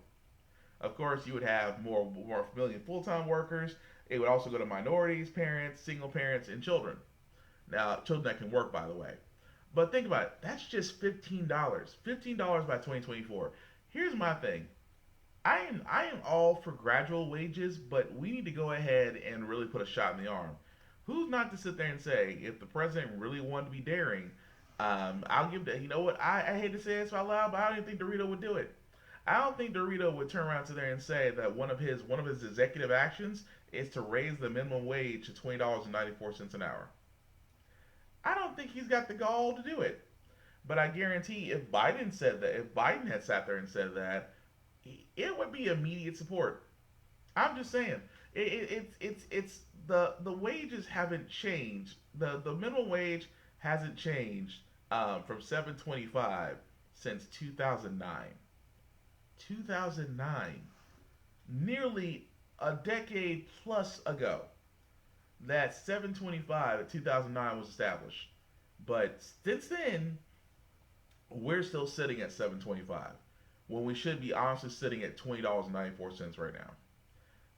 Of course, you would have more million full-time workers. It would also go to minorities, parents, single parents, and children. Now, children that can work, by the way. But think about it. That's just $15. $15 by 2024. Here's my thing. I am all for gradual wages, but we need to go ahead and really put a shot in the arm. Who's not to sit there and say, if the president really wanted to be daring, I'll give that. You know what? I hate to say this out loud, but I don't even think Dorito would do it. I don't think Dorito would turn around to there and say that one of his executive actions is to raise the minimum wage to $20.94 an hour. I don't think he's got the gall to do it. But I guarantee if Biden had sat there and said that, it would be immediate support. I'm just saying, it's the wages haven't changed. The minimum wage hasn't changed from $7.25 since 2009. 2009, nearly a decade plus ago. that 725 in 2009 was established. But since then, we're still sitting at 725 when we should be honestly sitting at $20.94 right now.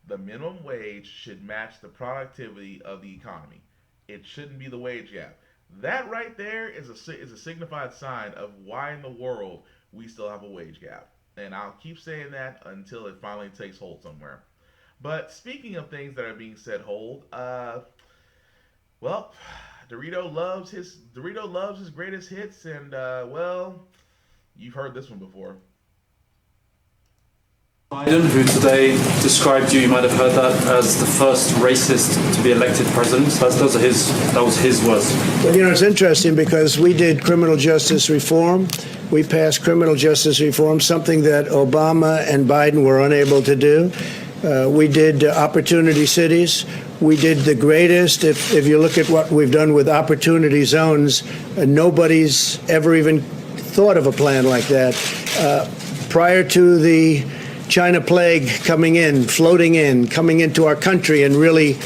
The minimum wage should match the productivity of the economy. It shouldn't be the wage gap. That right there is a signified sign of why in the world we still have a wage gap. And I'll keep saying that until it finally takes hold somewhere. But speaking of things that are being set hold, well, Dorito loves his greatest hits, and well, you've heard this one before. Biden, who today described you might have heard that, as the first racist to be elected president. That was his words. Well, it's interesting because we did criminal justice reform. We passed criminal justice reform, something that Obama and Biden were unable to do. We did opportunity cities. We did the greatest. If you look at what we've done with opportunity zones, nobody's ever even thought of a plan like that. Prior to the China plague coming into our country and really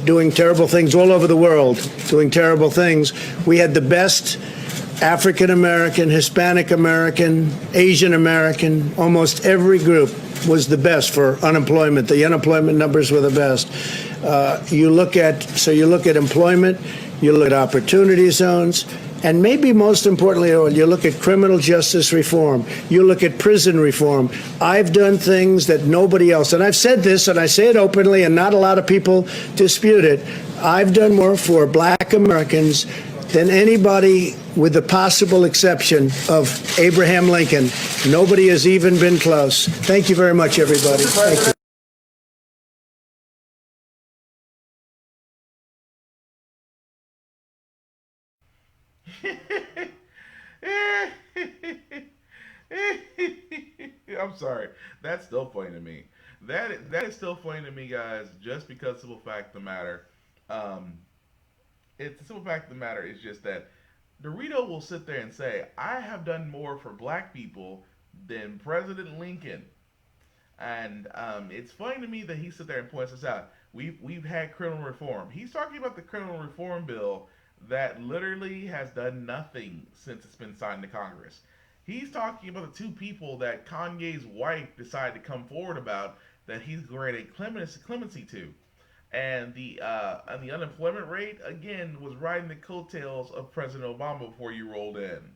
doing terrible things all over the world, doing terrible things, we had the best African American, Hispanic American, Asian American, almost every group was the best for unemployment. The unemployment numbers were the best. You look at employment, you look at opportunity zones, and maybe most importantly, you look at criminal justice reform, you look at prison reform. I've done things that nobody else, and I've said this, and I say it openly, and not a lot of people dispute it. I've done more for Black Americans than anybody, with the possible exception of Abraham Lincoln. Nobody has even been close. Thank you very much, everybody. Thank you. I'm sorry. That's still funny to me. That is still funny to me, guys. Just because simple fact of the matter, it's the simple fact of the matter is just that Dorito will sit there and say, "I have done more for Black people than President Lincoln," and it's funny to me that he sit there and points this out. We've had criminal reform. He's talking about the criminal reform bill that literally has done nothing since it's been signed to Congress. He's talking about the two people that Kanye's wife decided to come forward about that he's granted clemency to. And the unemployment rate, again, was riding the coattails of President Obama before you rolled in.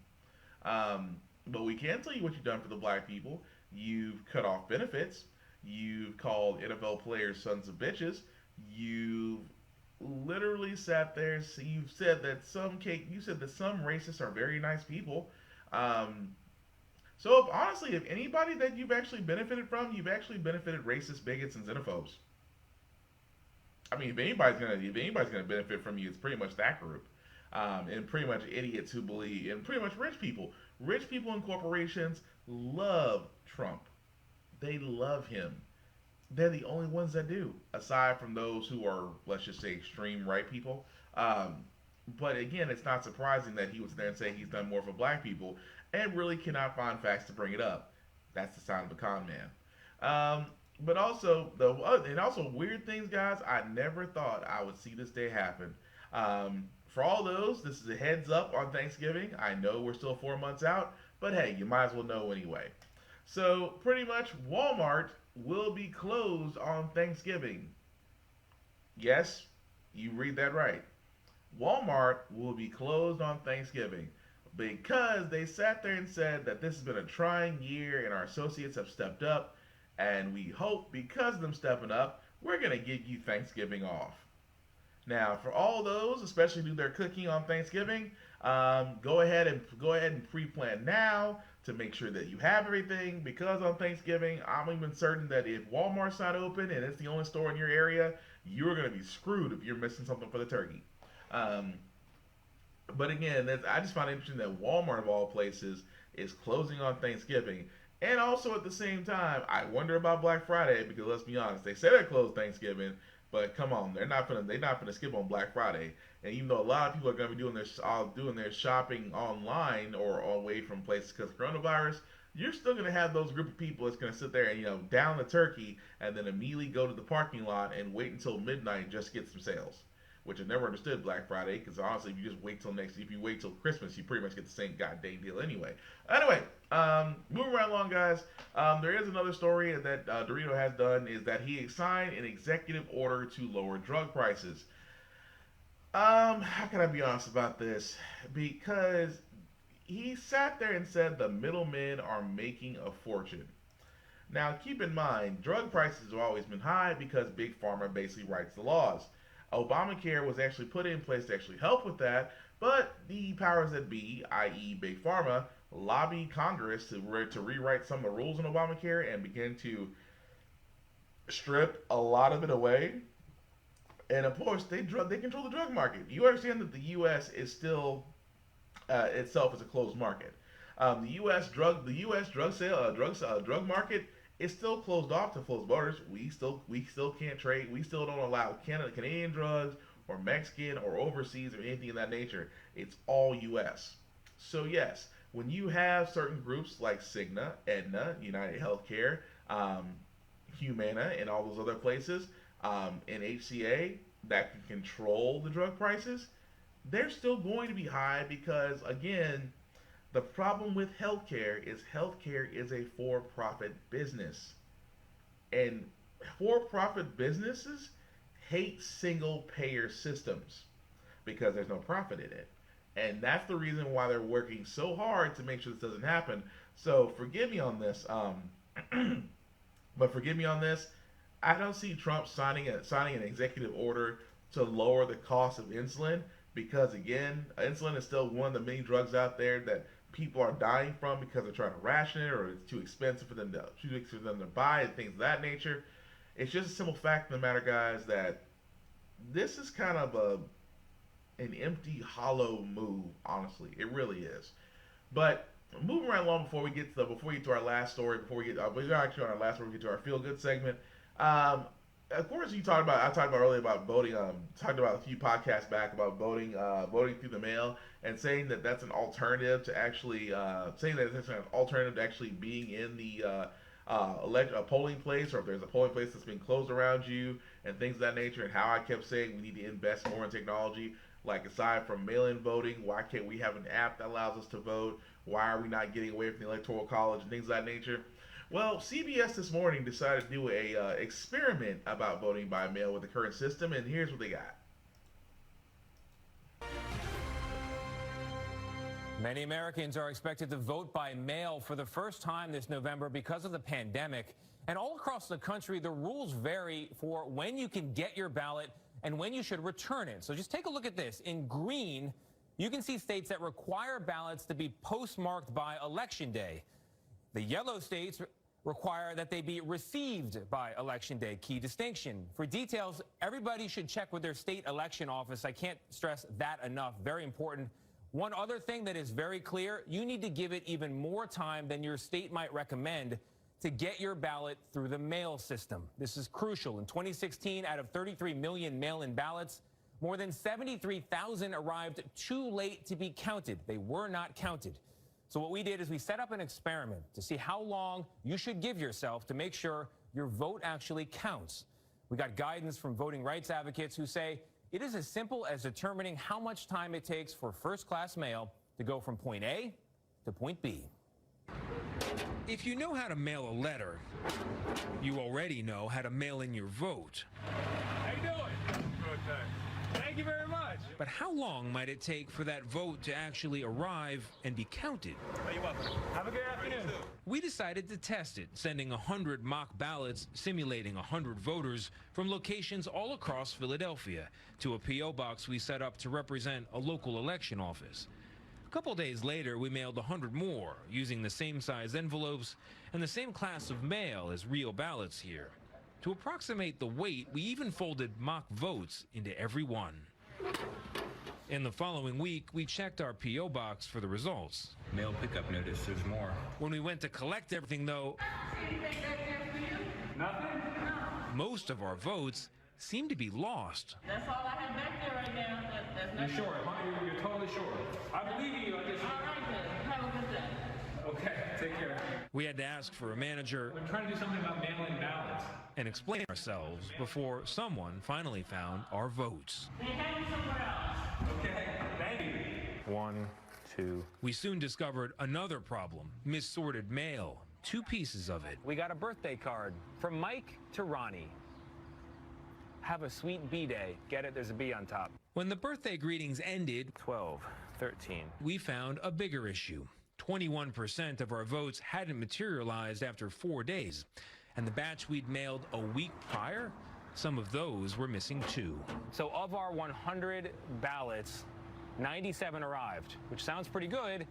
But we can tell you what you've done for the Black people. You've cut off benefits. You've called NFL players sons of bitches. You've literally sat there and you've said that some racists are very nice people. So if anybody that you've actually benefited from, you've actually benefited racist, bigots, and xenophobes. I mean, if anybody's gonna benefit from you, it's pretty much that group, and pretty much idiots who believe, and pretty much rich people. Rich people and corporations love Trump. They love him. They're the only ones that do, aside from those who are, let's just say, extreme right people. But again, it's not surprising that he was there and say he's done more for Black people, and really cannot find facts to bring it up. That's the sign of a con man. But also weird things, guys. I never thought I would see this day happen. For all those, this is a heads up on Thanksgiving. I know we're still 4 months out, but hey, you might as well know anyway. So pretty much, Walmart will be closed on Thanksgiving. Yes, you read that right. Walmart will be closed on Thanksgiving because they sat there and said that this has been a trying year and our associates have stepped up, and we hope because of them stepping up, we're going to give you Thanksgiving off. Now, for all those, especially who they're cooking on Thanksgiving, go ahead and pre-plan now to make sure that you have everything, because on Thanksgiving, I'm even certain that if Walmart's not open and it's the only store in your area, you're going to be screwed if you're missing something for the turkey. But again, I just find it interesting that Walmart, of all places, is closing on Thanksgiving. And also at the same time, I wonder about Black Friday, because let's be honest, they say they're closed Thanksgiving, but come on, they're not gonna skip on Black Friday. And even though a lot of people are gonna be doing their shopping online or away from places because of coronavirus, you're still going to have those group of people that's going to sit there and, down the turkey and then immediately go to the parking lot and wait until midnight just to get some sales. Which I never understood Black Friday, because honestly, if you just wait till Christmas, you pretty much get the same goddamn deal anyway. Anyway, moving right along, guys. There is another story that Dorito has done, is that he signed an executive order to lower drug prices. How can I be honest about this? Because he sat there and said the middlemen are making a fortune. Now, keep in mind, drug prices have always been high because Big Pharma basically writes the laws. Obamacare was actually put in place to actually help with that, but the powers that be, i.e. Big Pharma, lobbied Congress to rewrite some of the rules in Obamacare and begin to strip a lot of it away. And of course, they control the drug market. You understand that the U.S. is still itself is a closed market. The U.S. drug market is still closed off to closed borders. We still can't trade. We still don't allow Canadian drugs or Mexican or overseas or anything of that nature. It's all U.S. So yes, when you have certain groups like Cigna, Aetna, United Healthcare, Humana, and all those other places, and HCA that can control the drug prices, they're still going to be high because, again, the problem with healthcare is a for-profit business. And for-profit businesses hate single-payer systems because there's no profit in it. And that's the reason why they're working so hard to make sure this doesn't happen. So forgive me on this, but forgive me on this. I don't see Trump signing an executive order to lower the cost of insulin because, again, insulin is still one of the many drugs out there that people are dying from because they're trying to ration it, or it's too expensive for them to buy, and things of that nature. It's just a simple fact of the matter, guys, that this is kind of an empty, hollow move. Honestly, it really is. But moving right along before we get to our last story, we're actually on our last story, we get to our feel good segment. Of course, I talked about earlier about voting. Talked about a few podcasts back about voting through the mail, and saying that that's an alternative to actually being in the a polling place, or if there's a polling place that's been closed around you, and things of that nature. And how I kept saying we need to invest more in technology. Like, aside from mail-in voting, why can't we have an app that allows us to vote? Why are we not getting away from the Electoral College and things of that nature? Well, CBS this morning decided to do a experiment about voting by mail with the current system, and here's what they got. Many Americans are expected to vote by mail for the first time this November because of the pandemic. And all across the country, the rules vary for when you can get your ballot and when you should return it. So just take a look at this. In green, you can see states that require ballots to be postmarked by Election Day. The yellow states require that they be received by Election Day. Key distinction. For details, everybody should check with their state election office. I can't stress that enough. Very important. One other thing that is very clear, you need to give it even more time than your state might recommend to get your ballot through the mail system. This is crucial. In 2016, out of 33 million mail-in ballots, more than 73,000 arrived too late to be counted. They were not counted. So what we did is we set up an experiment to see how long you should give yourself to make sure your vote actually counts. We got guidance from voting rights advocates who say it is as simple as determining how much time it takes for first-class mail to go from point A to point B. If you know how to mail a letter, you already know how to mail in your vote. How you doing? Good, thanks. Thank you very much. But how long might it take for that vote to actually arrive and be counted? You're welcome. Have a good afternoon. We decided to test it, sending 100 mock ballots simulating 100 voters from locations all across Philadelphia to a P.O. box we set up to represent a local election office. A couple days later, we mailed 100 more using the same size envelopes and the same class of mail as real ballots here. To approximate the weight, we even folded mock votes into every one. In the following week, we checked our P.O. box for the results. Mail pickup notice, there's more. When we went to collect everything, though, Nothing? most of our votes seemed to be lost. That's all I have back there right now. That's You're sure? You're totally sure? I believe you. All right, then. Have a good day. Okay, take care. We had to ask for a manager. We're trying to do something about mail-in ballots. And explain ourselves before someone finally found our votes. Okay, thank you. 1, 2. We soon discovered another problem, missorted mail. 2 pieces of it. We got a birthday card from Mike to Ronnie. Have a sweet B-day. Get it? There's a B on top. When the birthday greetings ended, 12, 13. We found a bigger issue. 21% of our votes hadn't materialized after 4 days. And the batch we'd mailed a week prior, some of those were missing too. So of our 100 ballots, 97 arrived, which sounds pretty good,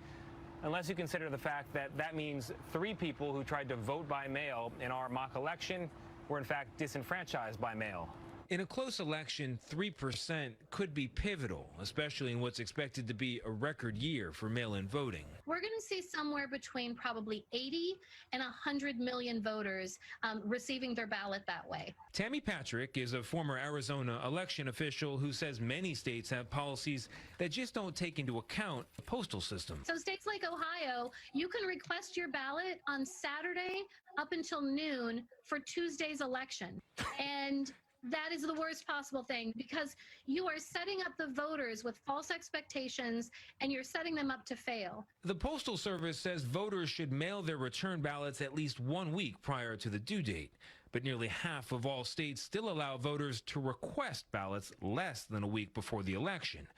unless you consider the fact that that means 3 people who tried to vote by mail in our mock election were in fact disenfranchised by mail. In a close election, 3% could be pivotal, especially in what's expected to be a record year for mail-in voting. We're going to see somewhere between probably 80 and 100 million voters receiving their ballot that way. Tammy Patrick is a former Arizona election official who says many states have policies that just don't take into account the postal system. So states like Ohio, you can request your ballot on Saturday up until noon for Tuesday's election. And that is the worst possible thing because you are setting up the voters with false expectations and you're setting them up to fail. The Postal Service says voters should mail their return ballots at least 1 week prior to the due date. But nearly half of all states still allow voters to request ballots less than a week before the election.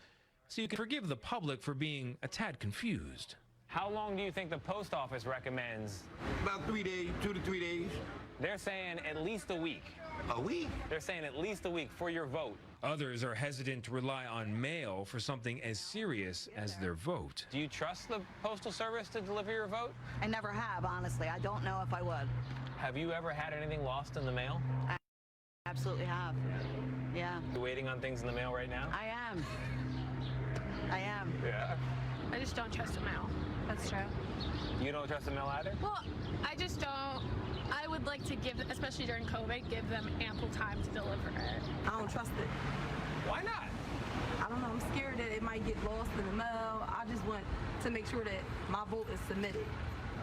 So you can forgive the public for being a tad confused. How long do you think the post office recommends? About 3 days, 2 to 3 days. They're saying at least a week. A week? They're saying at least a week for your vote. Others are hesitant to rely on mail for something as serious as their vote. Do you trust the Postal Service to deliver your vote? I never have, honestly. I don't know if I would. Have you ever had anything lost in the mail? I absolutely have. Yeah. You waiting on things in the mail right now? I am. I am. Yeah. I just don't trust the mail. That's true. You don't trust the mail either? Well, I just don't. I would like to give, especially during COVID, give them ample time to deliver it. I don't trust it. Why not? I don't know. I'm scared that it might get lost in the mail. I just want to make sure that my vote is submitted.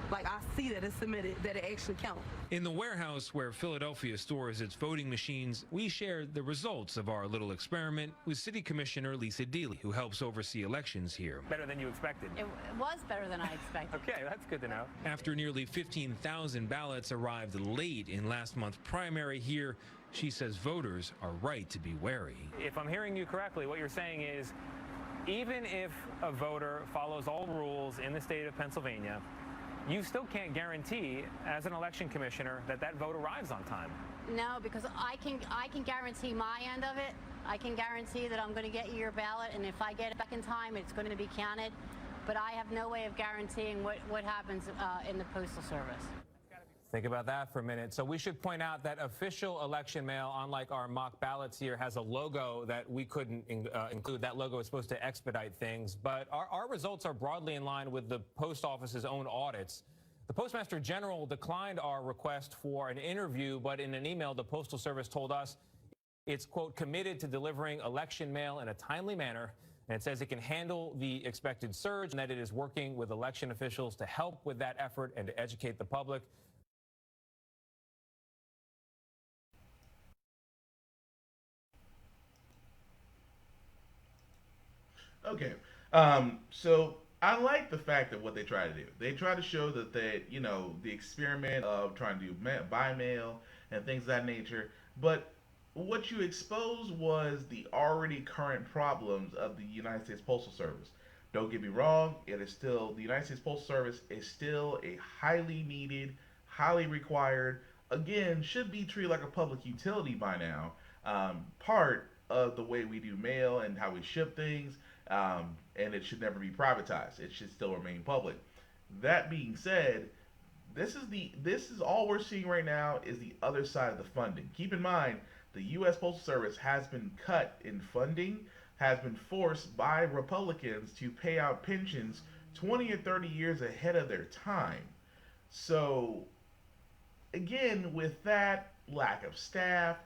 Like, I see that it's submitted, that it actually counts. In the warehouse where Philadelphia stores its voting machines, we shared the results of our little experiment with City Commissioner Lisa Deely, who helps oversee elections here. Better than you expected. It was better than I expected. Okay, that's good to know. After nearly 15,000 ballots arrived late in last month's primary here, she says voters are right to be wary. If I'm hearing you correctly, what you're saying is even if a voter follows all rules in the state of Pennsylvania, you still can't guarantee, as an election commissioner, that that vote arrives on time. No, because I can guarantee my end of it. I can guarantee that I'm going to get you your ballot, and if I get it back in time, it's going to be counted. But I have no way of guaranteeing what happens in the Postal Service. Think about that for a minute. So we should point out that official election mail, unlike our mock ballots here, has a logo that we couldn't include. That logo is supposed to expedite things. But our results are broadly in line with the post office's own audits. The Postmaster General declined our request for an interview, but in an email, the Postal Service told us it's, quote, committed to delivering election mail in a timely manner. And it says it can handle the expected surge and that it is working with election officials to help with that effort and to educate the public. Okay, so I like the fact that what they try to do. They try to show that the experiment of trying to do by mail and things of that nature. But what you exposed was the already current problems of the United States Postal Service. Don't get me wrong, the United States Postal Service is still a highly needed, highly required, again, should be treated like a public utility by now, part of the way we do mail and how we ship things. And it should never be privatized. It should still remain public. That being said, this is all we're seeing right now is the other side of the funding. Keep in mind, the U.S. Postal Service has been cut in funding, has been forced by Republicans to pay out pensions 20 or 30 years ahead of their time. So, again, with that lack of staff,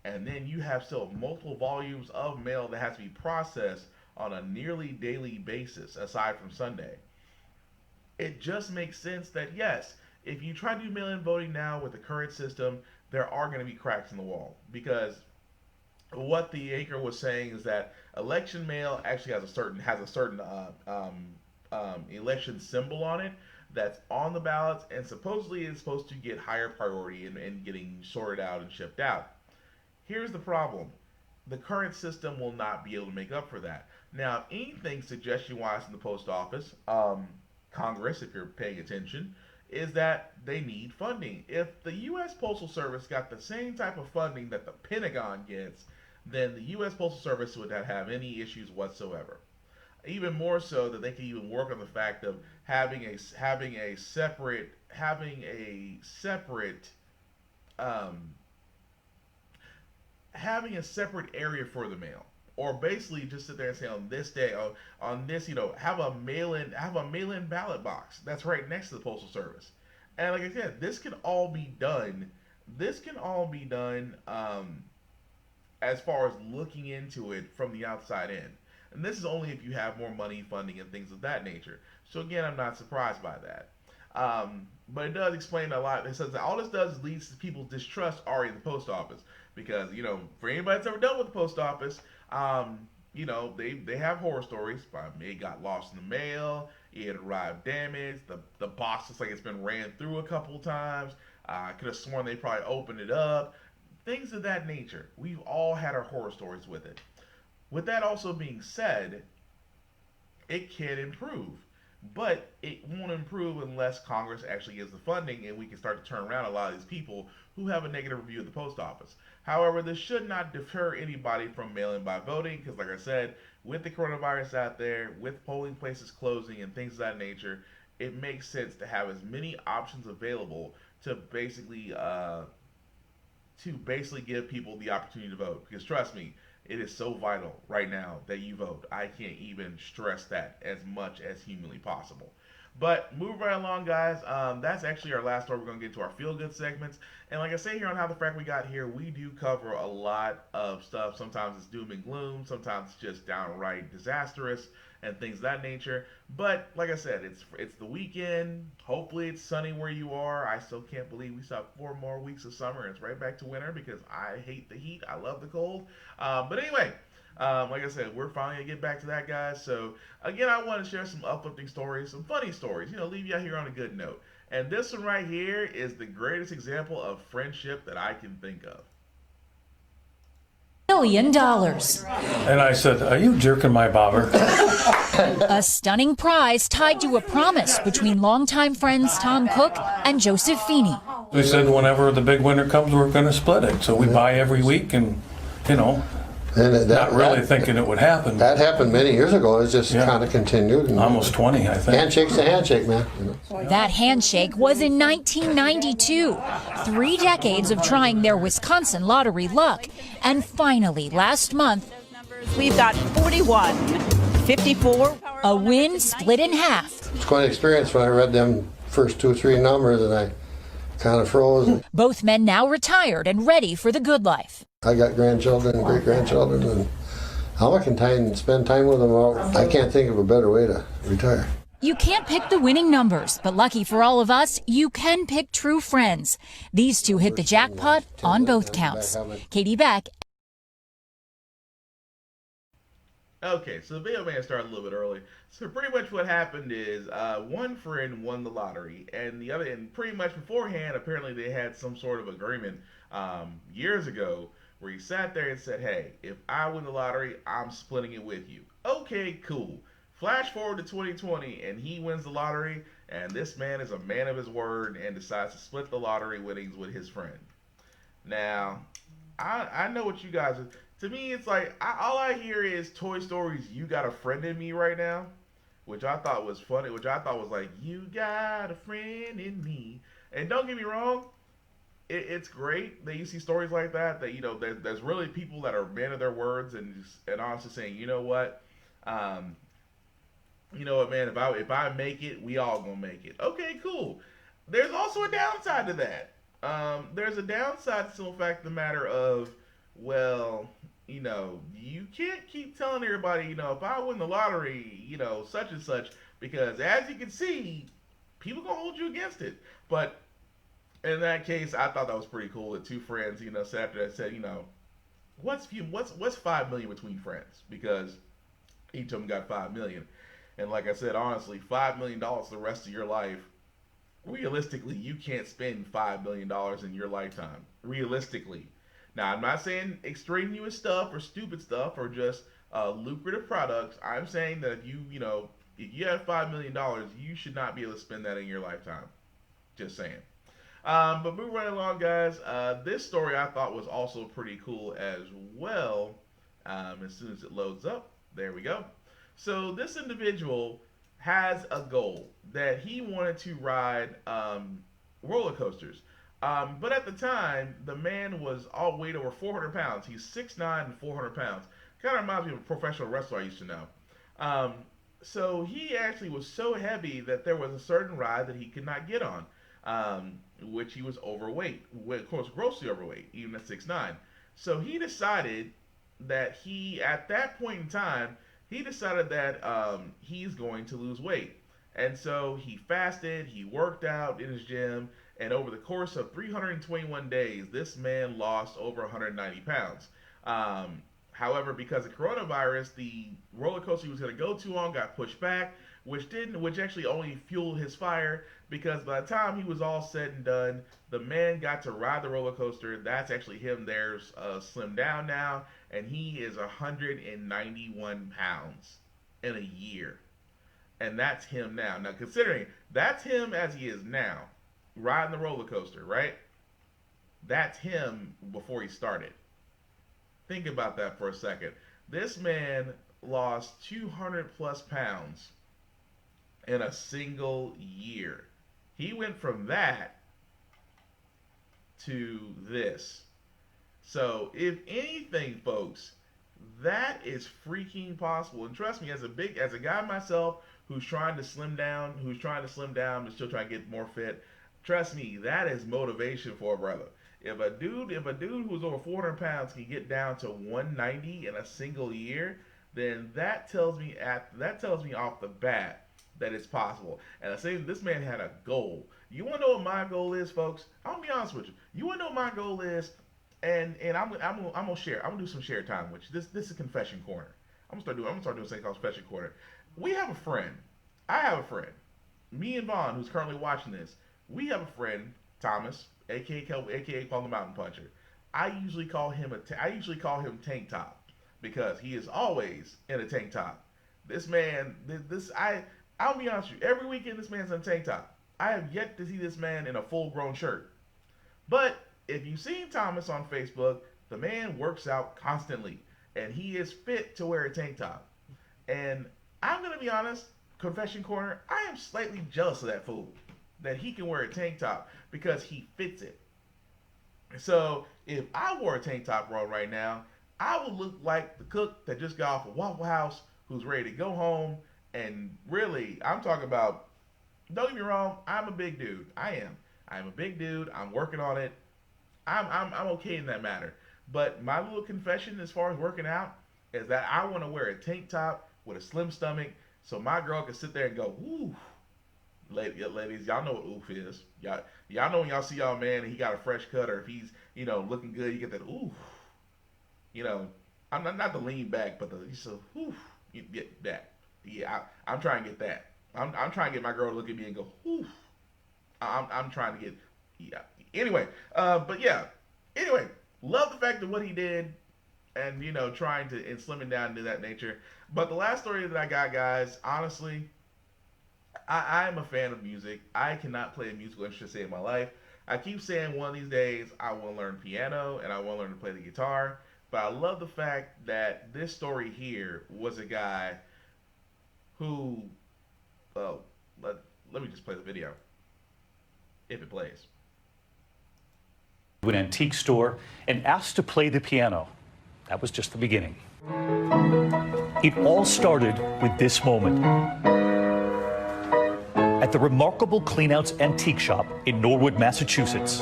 and then you have still multiple volumes of mail that has to be processed on a nearly daily basis, aside from Sunday. it just makes sense that yes, if you try to do mail-in voting now with the current system, there are going to be cracks in the wall because what the anchor was saying is that election mail actually has a certain election symbol on it that's on the ballots and supposedly is supposed to get higher priority in getting sorted out and shipped out. Here's the problem. The current system will not be able to make up for that. Now, if anything suggestion-wise in the post office, Congress, if you're paying attention, is that they need funding. If the U.S. Postal Service got the same type of funding that the Pentagon gets, then the U.S. Postal Service would not have any issues whatsoever. Even more so that they can even work on the fact of having a separate area for the mail, or basically just sit there and say on this day, on this, have a mail-in ballot box that's right next to the Postal Service. And like I said, this can all be done. As far as looking into it from the outside in. And this is only if you have more money, funding, and things of that nature. So again, I'm not surprised by that. But it does explain a lot. It says that all this does is leads to people's distrust already in the post office. Because, for anybody that's ever dealt with the post office, they have horror stories. It got lost in the mail, it arrived damaged, the box looks like it's been ran through a couple times. I could have sworn they probably opened it up. Things of that nature. We've all had our horror stories with it. With that also being said, it can improve. But it won't improve unless Congress actually gives the funding and we can start to turn around a lot of these people who have a negative review of the post office. However, this should not deter anybody from mail-in by voting because, like I said, with the coronavirus out there, with polling places closing and things of that nature, it makes sense to have as many options available to basically give people the opportunity to vote. Because trust me, it is so vital right now that you vote. I can't even stress that as much as humanly possible. But move right along, guys. That's actually our last story. We're going to get to our feel-good segments. And like I say here on How the Frack We Got Here, we do cover a lot of stuff. Sometimes it's doom and gloom. Sometimes it's just downright disastrous and things of that nature. But like I said, it's the weekend. Hopefully it's sunny where you are. I still can't believe we still have 4 more weeks of summer and it's right back to winter because I hate the heat. I love the cold. But anyway, like I said, we're finally going to get back to that, guys. So again, I want to share some uplifting stories, some funny stories, leave you out here on a good note. And this one right here is the greatest example of friendship that I can think of. $1 million. And I said, "Are you jerking my bobber?" A stunning prize tied to a promise between longtime friends Tom Cook and Joseph Feeney. We said whenever the big winter comes, we're going to split it. So we buy every week and, not really thinking it would happen. That happened many years ago. It's just kind of continued. And almost 20, I think. Handshake's a handshake, man. That handshake was in 1992. 3 decades of trying their Wisconsin lottery luck. And finally, last month, we've got 41, 54. A win split in half. It's quite an experience when I read them first 2 or 3 numbers and I kind of froze. Both men now retired and ready for the good life. I got grandchildren and great-grandchildren, and I can spend time with them. I can't think of a better way to retire. You can't pick the winning numbers, but lucky for all of us, you can pick true friends. These two hit the jackpot on both counts. Katie Beck. Okay, so the video may have started a little bit early. So pretty much what happened is one friend won the lottery, and the other, and pretty much beforehand, apparently they had some sort of agreement years ago where he sat there and said, "Hey, if I win the lottery, I'm splitting it with you." Okay, cool. Flash forward to 2020, and he wins the lottery, and this man is a man of his word and decides to split the lottery winnings with his friend. Now, I know what you guys are. To me, it's like, all I hear is Toy Story's "You Got a Friend in Me" right now, which I thought was funny, which I thought was like, "You got a friend in me." And don't get me wrong, it's great that you see stories like that, there's really people that are men of their words and honestly saying, you know what, man, if I make it, we all gonna make it. Okay, cool. There's also a downside to that. There's a downside to the fact of the matter of, well, you can't keep telling everybody, if I win the lottery, such and such, because as you can see, people gonna hold you against it. But in that case, I thought that was pretty cool that two friends, said after that, said, what's 5 million between friends? Because each of them got 5 million. And like I said, honestly, $5 million the rest of your life, realistically, you can't spend $5 million in your lifetime. Realistically. Now, I'm not saying extraneous stuff or stupid stuff or just lucrative products. I'm saying that if you have $5 million, you should not be able to spend that in your lifetime. Just saying. But moving right along, guys. This story I thought was also pretty cool as well. As soon as it loads up, there we go. So this individual has a goal that he wanted to ride roller coasters. But at the time, the man was all weighed over 400 pounds. He's 6'9" and 400 pounds. Kind of reminds me of a professional wrestler I used to know. So he actually was so heavy that there was a certain ride that he could not get on, which he was overweight. Of course, grossly overweight, even at 6'9". So he decided that at that point in time, he decided that he's going to lose weight. And so he fasted, he worked out in his gym, and over the course of 321 days, this man lost over 190 pounds. However, because of coronavirus, the roller coaster he was going to go too on got pushed back, which actually only fueled his fire, because by the time he was all said and done, the man got to ride the roller coaster. That's actually him there, slimmed down now, and he is 191 pounds in a year. And that's him now. Now, considering that's him as he is now, riding the roller coaster, right? That's him before he started. Think about that for a second. This man lost 200 plus pounds in a single year. He went from that to this. So if anything, folks, that is freaking possible. And trust me, as a guy myself who's trying to slim down, but still trying to get more fit, trust me, that is motivation for a brother. If a dude who's over 400 pounds can get down to 190 in a single year, then that tells me off the bat that it's possible. And I say this man had a goal. You want to know what my goal is, folks? I'm gonna be honest with you. You want to know what my goal is? And I'm gonna share. I'm gonna do some share time with you. This is confession corner. I'm gonna start doing something called confession corner. We have a friend. I have a friend. Me and Vaughn, who's currently watching this, we have a friend, Thomas, aka called the Mountain Puncher. I usually call him Tank Top because he is always in a tank top. This man, I'll be honest with you. Every weekend, this man's in a tank top. I have yet to see this man in a full-grown shirt. But if you've seen Thomas on Facebook, the man works out constantly, and he is fit to wear a tank top. And I'm gonna be honest, confession corner, I am slightly jealous of that fool, that he can wear a tank top because he fits it. So if I wore a tank top right now, I would look like the cook that just got off a Waffle House, who's ready to go home. And really, I'm talking about, don't get me wrong, I'm a big dude. I am. I'm a big dude. I'm working on it. I'm okay in that matter. But my little confession as far as working out is that I want to wear a tank top with a slim stomach so my girl can sit there and go, ooh. Ladies, y'all know what oof is. Y'all know when y'all see y'all man and he got a fresh cut, or if he's, looking good, you get that oof. I'm not the lean back, but oof, you get that. Yeah, I'm trying to get that. I'm trying to get my girl to look at me and go, oof. I'm trying to get, yeah. Anyway, but yeah. Anyway, love the fact of what he did, and trying to and slimming down to that nature. But the last story that I got, guys, honestly, I am a fan of music. I cannot play a musical instrument to save my life. I keep saying one of these days I want to learn piano and I want to learn to play the guitar. But I love the fact that this story here was a guy who, well, let me just play the video, if it plays. To an antique store and asked to play the piano. That was just the beginning. It all started with this moment. At the remarkable Cleanouts Antique Shop in Norwood, Massachusetts.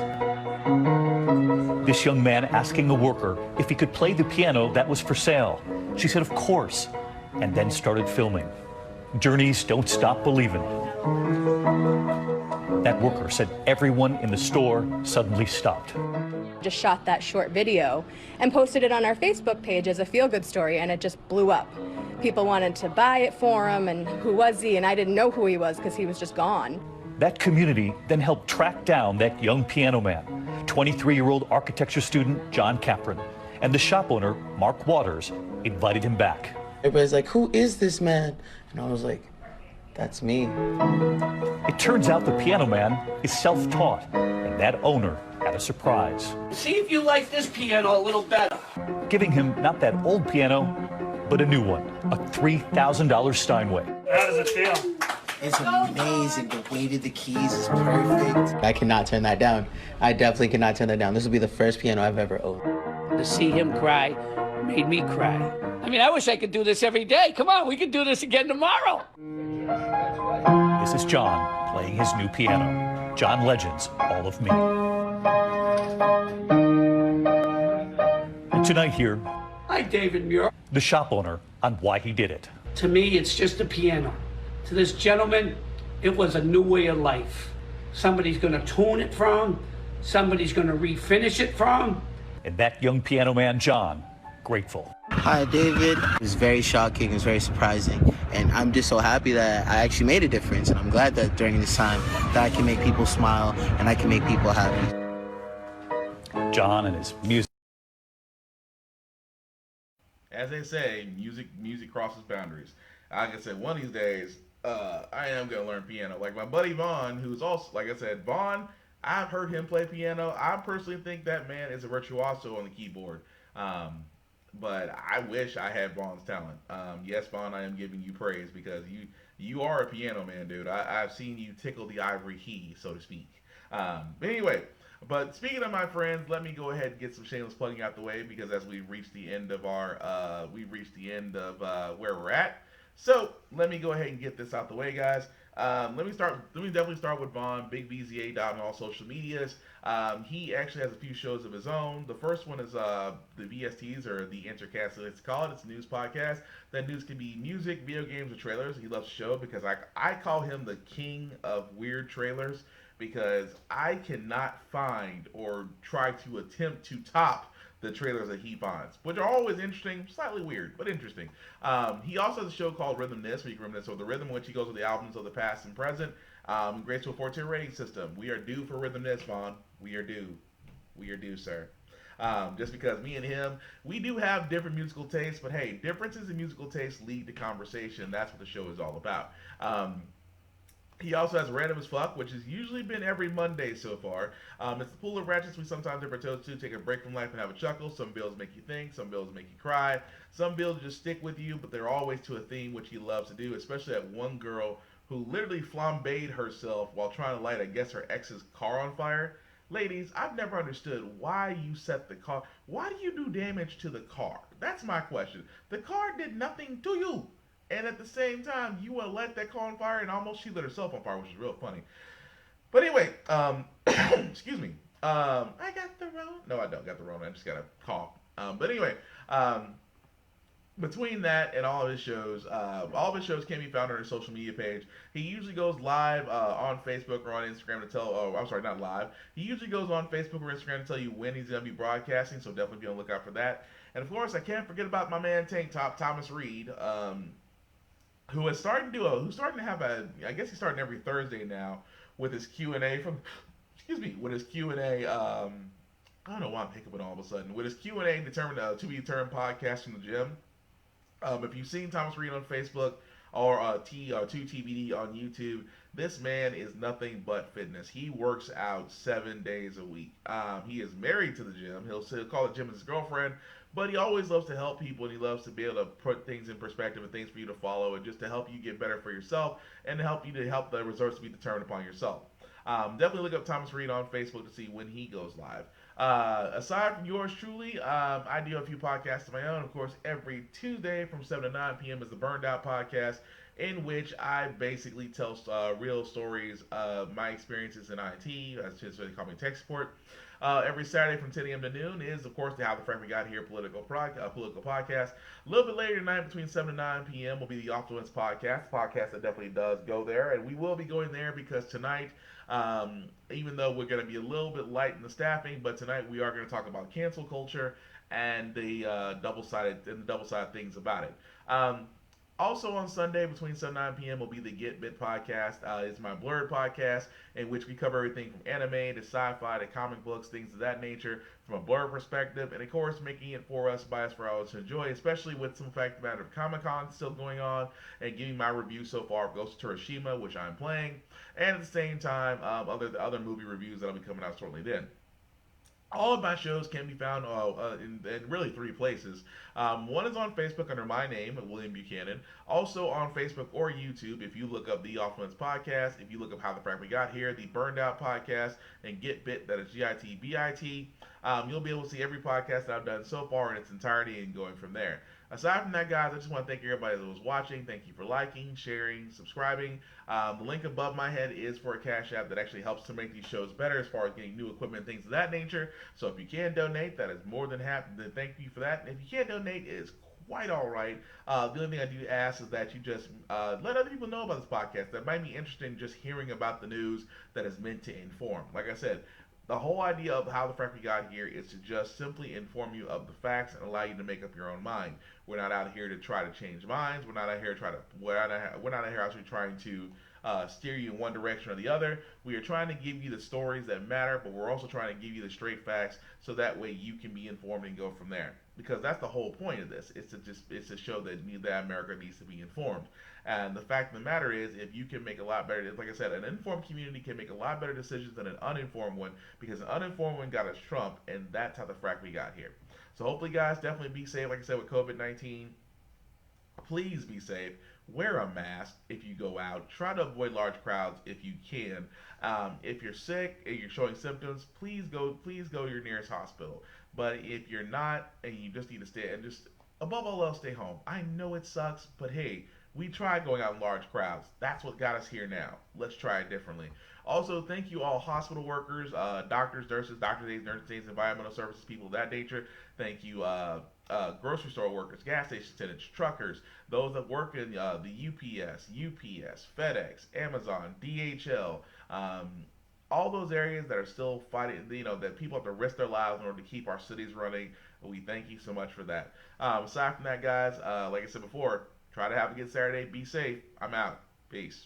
This young man asking a worker if he could play the piano that was for sale. She said, of course, and then started filming. Journeys don't stop believing. That worker said everyone in the store suddenly stopped. Just shot that short video and posted it on our Facebook page as a feel-good story, and it just blew up. People wanted to buy it for him, and who was he? And I didn't know who he was because he was just gone. That community then helped track down that young piano man, 23-year-old architecture student John Capron, and the shop owner, Mark Waters, invited him back. Everybody's like, who is this man? And I was like, that's me. It turns out the piano man is self-taught, and that owner had a surprise. See if you like this piano a little better. Giving him not that old piano, but a new one, a $3,000 Steinway. How does it feel? It's amazing. The weight of the keys is perfect. I cannot turn that down. I definitely cannot turn that down. This will be the first piano I've ever owned. To see him cry made me cry. I mean, I wish I could do this every day. Come on, we could do this again tomorrow. This is John playing his new piano. John Legend's All of Me. And tonight here, Hi, David Muir. the shop owner on why he did it. To me, it's just a piano. To this gentleman, it was a new way of life. Somebody's going to tune it for him. Somebody's going to refinish it for him. And that young piano man, John, grateful. Hi, David. It was very shocking. It was very surprising. And I'm just so happy that I actually made a difference. And I'm glad that during this time that I can make people smile and I can make people happy. John and his music. As they say, music crosses boundaries. Like I said, one of these days, I am going to learn piano. Like my buddy Vaughn, who's also, like I said, Vaughn, I've heard him play piano. I personally think that man is a virtuoso on the keyboard. But I wish I had Vaughn's talent. Yes, Vaughn, I am giving you praise because you are a piano man, dude. I've seen you tickle the ivory key, so to speak. But anyway, but speaking of my friends, let me go ahead and get some shameless plugging out the way because as we've reached the end of our, where we're at. So let me go ahead and get this out the way, guys. Let me definitely start with Vaughn, Big VZA on all social medias. He actually has a few shows of his own. The first one is the VSTs, or the Intercast, as it's called. It's a news podcast. That news can be music, video games, or trailers. He loves to show because I call him the king of weird trailers because I cannot find or try to attempt to top the trailers that he finds, which are always interesting, slightly weird, but interesting. He also has a show called Rhythmness, where you can reminisce over the rhythm, in which he goes with the albums of the past and present. Grades to a 4-tier rating system. We are due for Rhythmness, Vaughn. We are due. We are due, sir. Just because me and him, we do have different musical tastes, but hey, differences in musical tastes lead to conversation. That's what the show is all about. He also has Random as Fuck, which has usually been every Monday so far. It's the pool of ratchets we sometimes dip our toes to, take a break from life and have a chuckle. Some bills make you think, some bills make you cry. Some bills just stick with you, but they're always to a theme, which he loves to do, especially that one girl who literally flambéed herself while trying to light, I guess, her ex's car on fire. Ladies, I've never understood why you set the car. Why do you do damage to the car? That's my question. The car did nothing to you. And at the same time, you want to let that car on fire, and almost she lit herself on fire, which is real funny. But anyway, excuse me. I got the Rona. No, I don't got the Rona. I just got a cough. But anyway, between that and all of his shows can be found on his social media page. He usually goes live on Facebook or on Instagram to tell. Oh, I'm sorry, not live. He usually goes on Facebook or Instagram to tell you when he's going to be broadcasting. So definitely be on the lookout for that. And of course, I can't forget about my man Tank Top, Thomas Reed. Who's starting to have I guess he's starting every Thursday now with his Q&A with his Q&A, I don't know why I'm hiccuping all of a sudden, with his Q&A to be determined podcast from the gym. If you've seen Thomas Reed on Facebook or 2TBD on YouTube, this man is nothing but fitness. He works out 7 days a week. He is married to the gym. He'll call the gym his girlfriend, but he always loves to help people, and he loves to be able to put things in perspective and things for you to follow, and just to help you get better for yourself, and to help the results to be determined upon yourself. Definitely look up Thomas Reed on Facebook to see when he goes live. Aside from yours truly, I do a few podcasts of my own. Of course, every Tuesday from 7 to 9 p.m. is the Burned Out Podcast, in which I basically tell real stories of my experiences in IT, as they call me tech support. every Saturday from 10 a.m. to noon is, of course, the How the Frack We Got Here political podcast. A little bit later tonight, between 7 to 9 p.m., will be the Off the Winds podcast that definitely does go there. And we will be going there because tonight, even though we're going to be a little bit light in the staffing, but tonight we are going to talk about cancel culture and the double-sided things about it. Also on Sunday between 7 and 9 p.m. will be the Get Bit podcast. It's my Blurred podcast in which we cover everything from anime to sci-fi to comic books, things of that nature from a Blurred perspective, and of course making it for us to enjoy, especially with some fact matter of Comic-Con still going on, and giving my review so far of Ghost of Tsushima, which I'm playing, and at the same time other movie reviews that'll be coming out shortly then. All of my shows can be found in really 3 places. One is on Facebook under my name, William Buchanan. Also on Facebook or YouTube, if you look up the Off Limits Podcast, if you look up How the Frack We Got Here, the Burned Out Podcast, and Get Bit, that is GITBIT, you'll be able to see every podcast that I've done so far in its entirety and going from there. Aside from that, guys, I just want to thank everybody that was watching. Thank you for liking, sharing, subscribing. The link above my head is for a Cash App that actually helps to make these shows better as far as getting new equipment and things of that nature. So if you can donate, that is more than happy. Thank you for that. And if you can't donate, it is quite all right. The only thing I do ask is that you just let other people know about this podcast that might be interested in just hearing about the news that is meant to inform. Like I said, the whole idea of How the Frack We Got Here is to just simply inform you of the facts and allow you to make up your own mind. We're not out here to try to change minds. We're not out here actually trying to steer you in one direction or the other. We are trying to give you the stories that matter, but we're also trying to give you the straight facts so that way you can be informed and go from there. Because that's the whole point of this. It's to show that America needs to be informed. And the fact of the matter is, if you can make a lot better, like I said, an informed community can make a lot better decisions than an uninformed one, because an uninformed one got us Trump, and that's how the frack we got here. So hopefully, guys, definitely be safe. Like I said, with COVID-19, please be safe. Wear a mask if you go out. Try to avoid large crowds if you can. If you're sick and you're showing symptoms, please go to your nearest hospital. But if you're not and you just need to stay, and just above all else, stay home. I know it sucks, but hey, we tried going out in large crowds. That's what got us here now. Let's try it differently. Also, thank you all hospital workers, doctors, nurses, nursing aides, environmental services, people of that nature. Thank you grocery store workers, gas station attendants, truckers, those that work in the UPS, FedEx, Amazon, DHL, all those areas that are still fighting, that people have to risk their lives in order to keep our cities running. We thank you so much for that. Aside from that, guys, like I said before, try to have a good Saturday. Be safe. I'm out. Peace.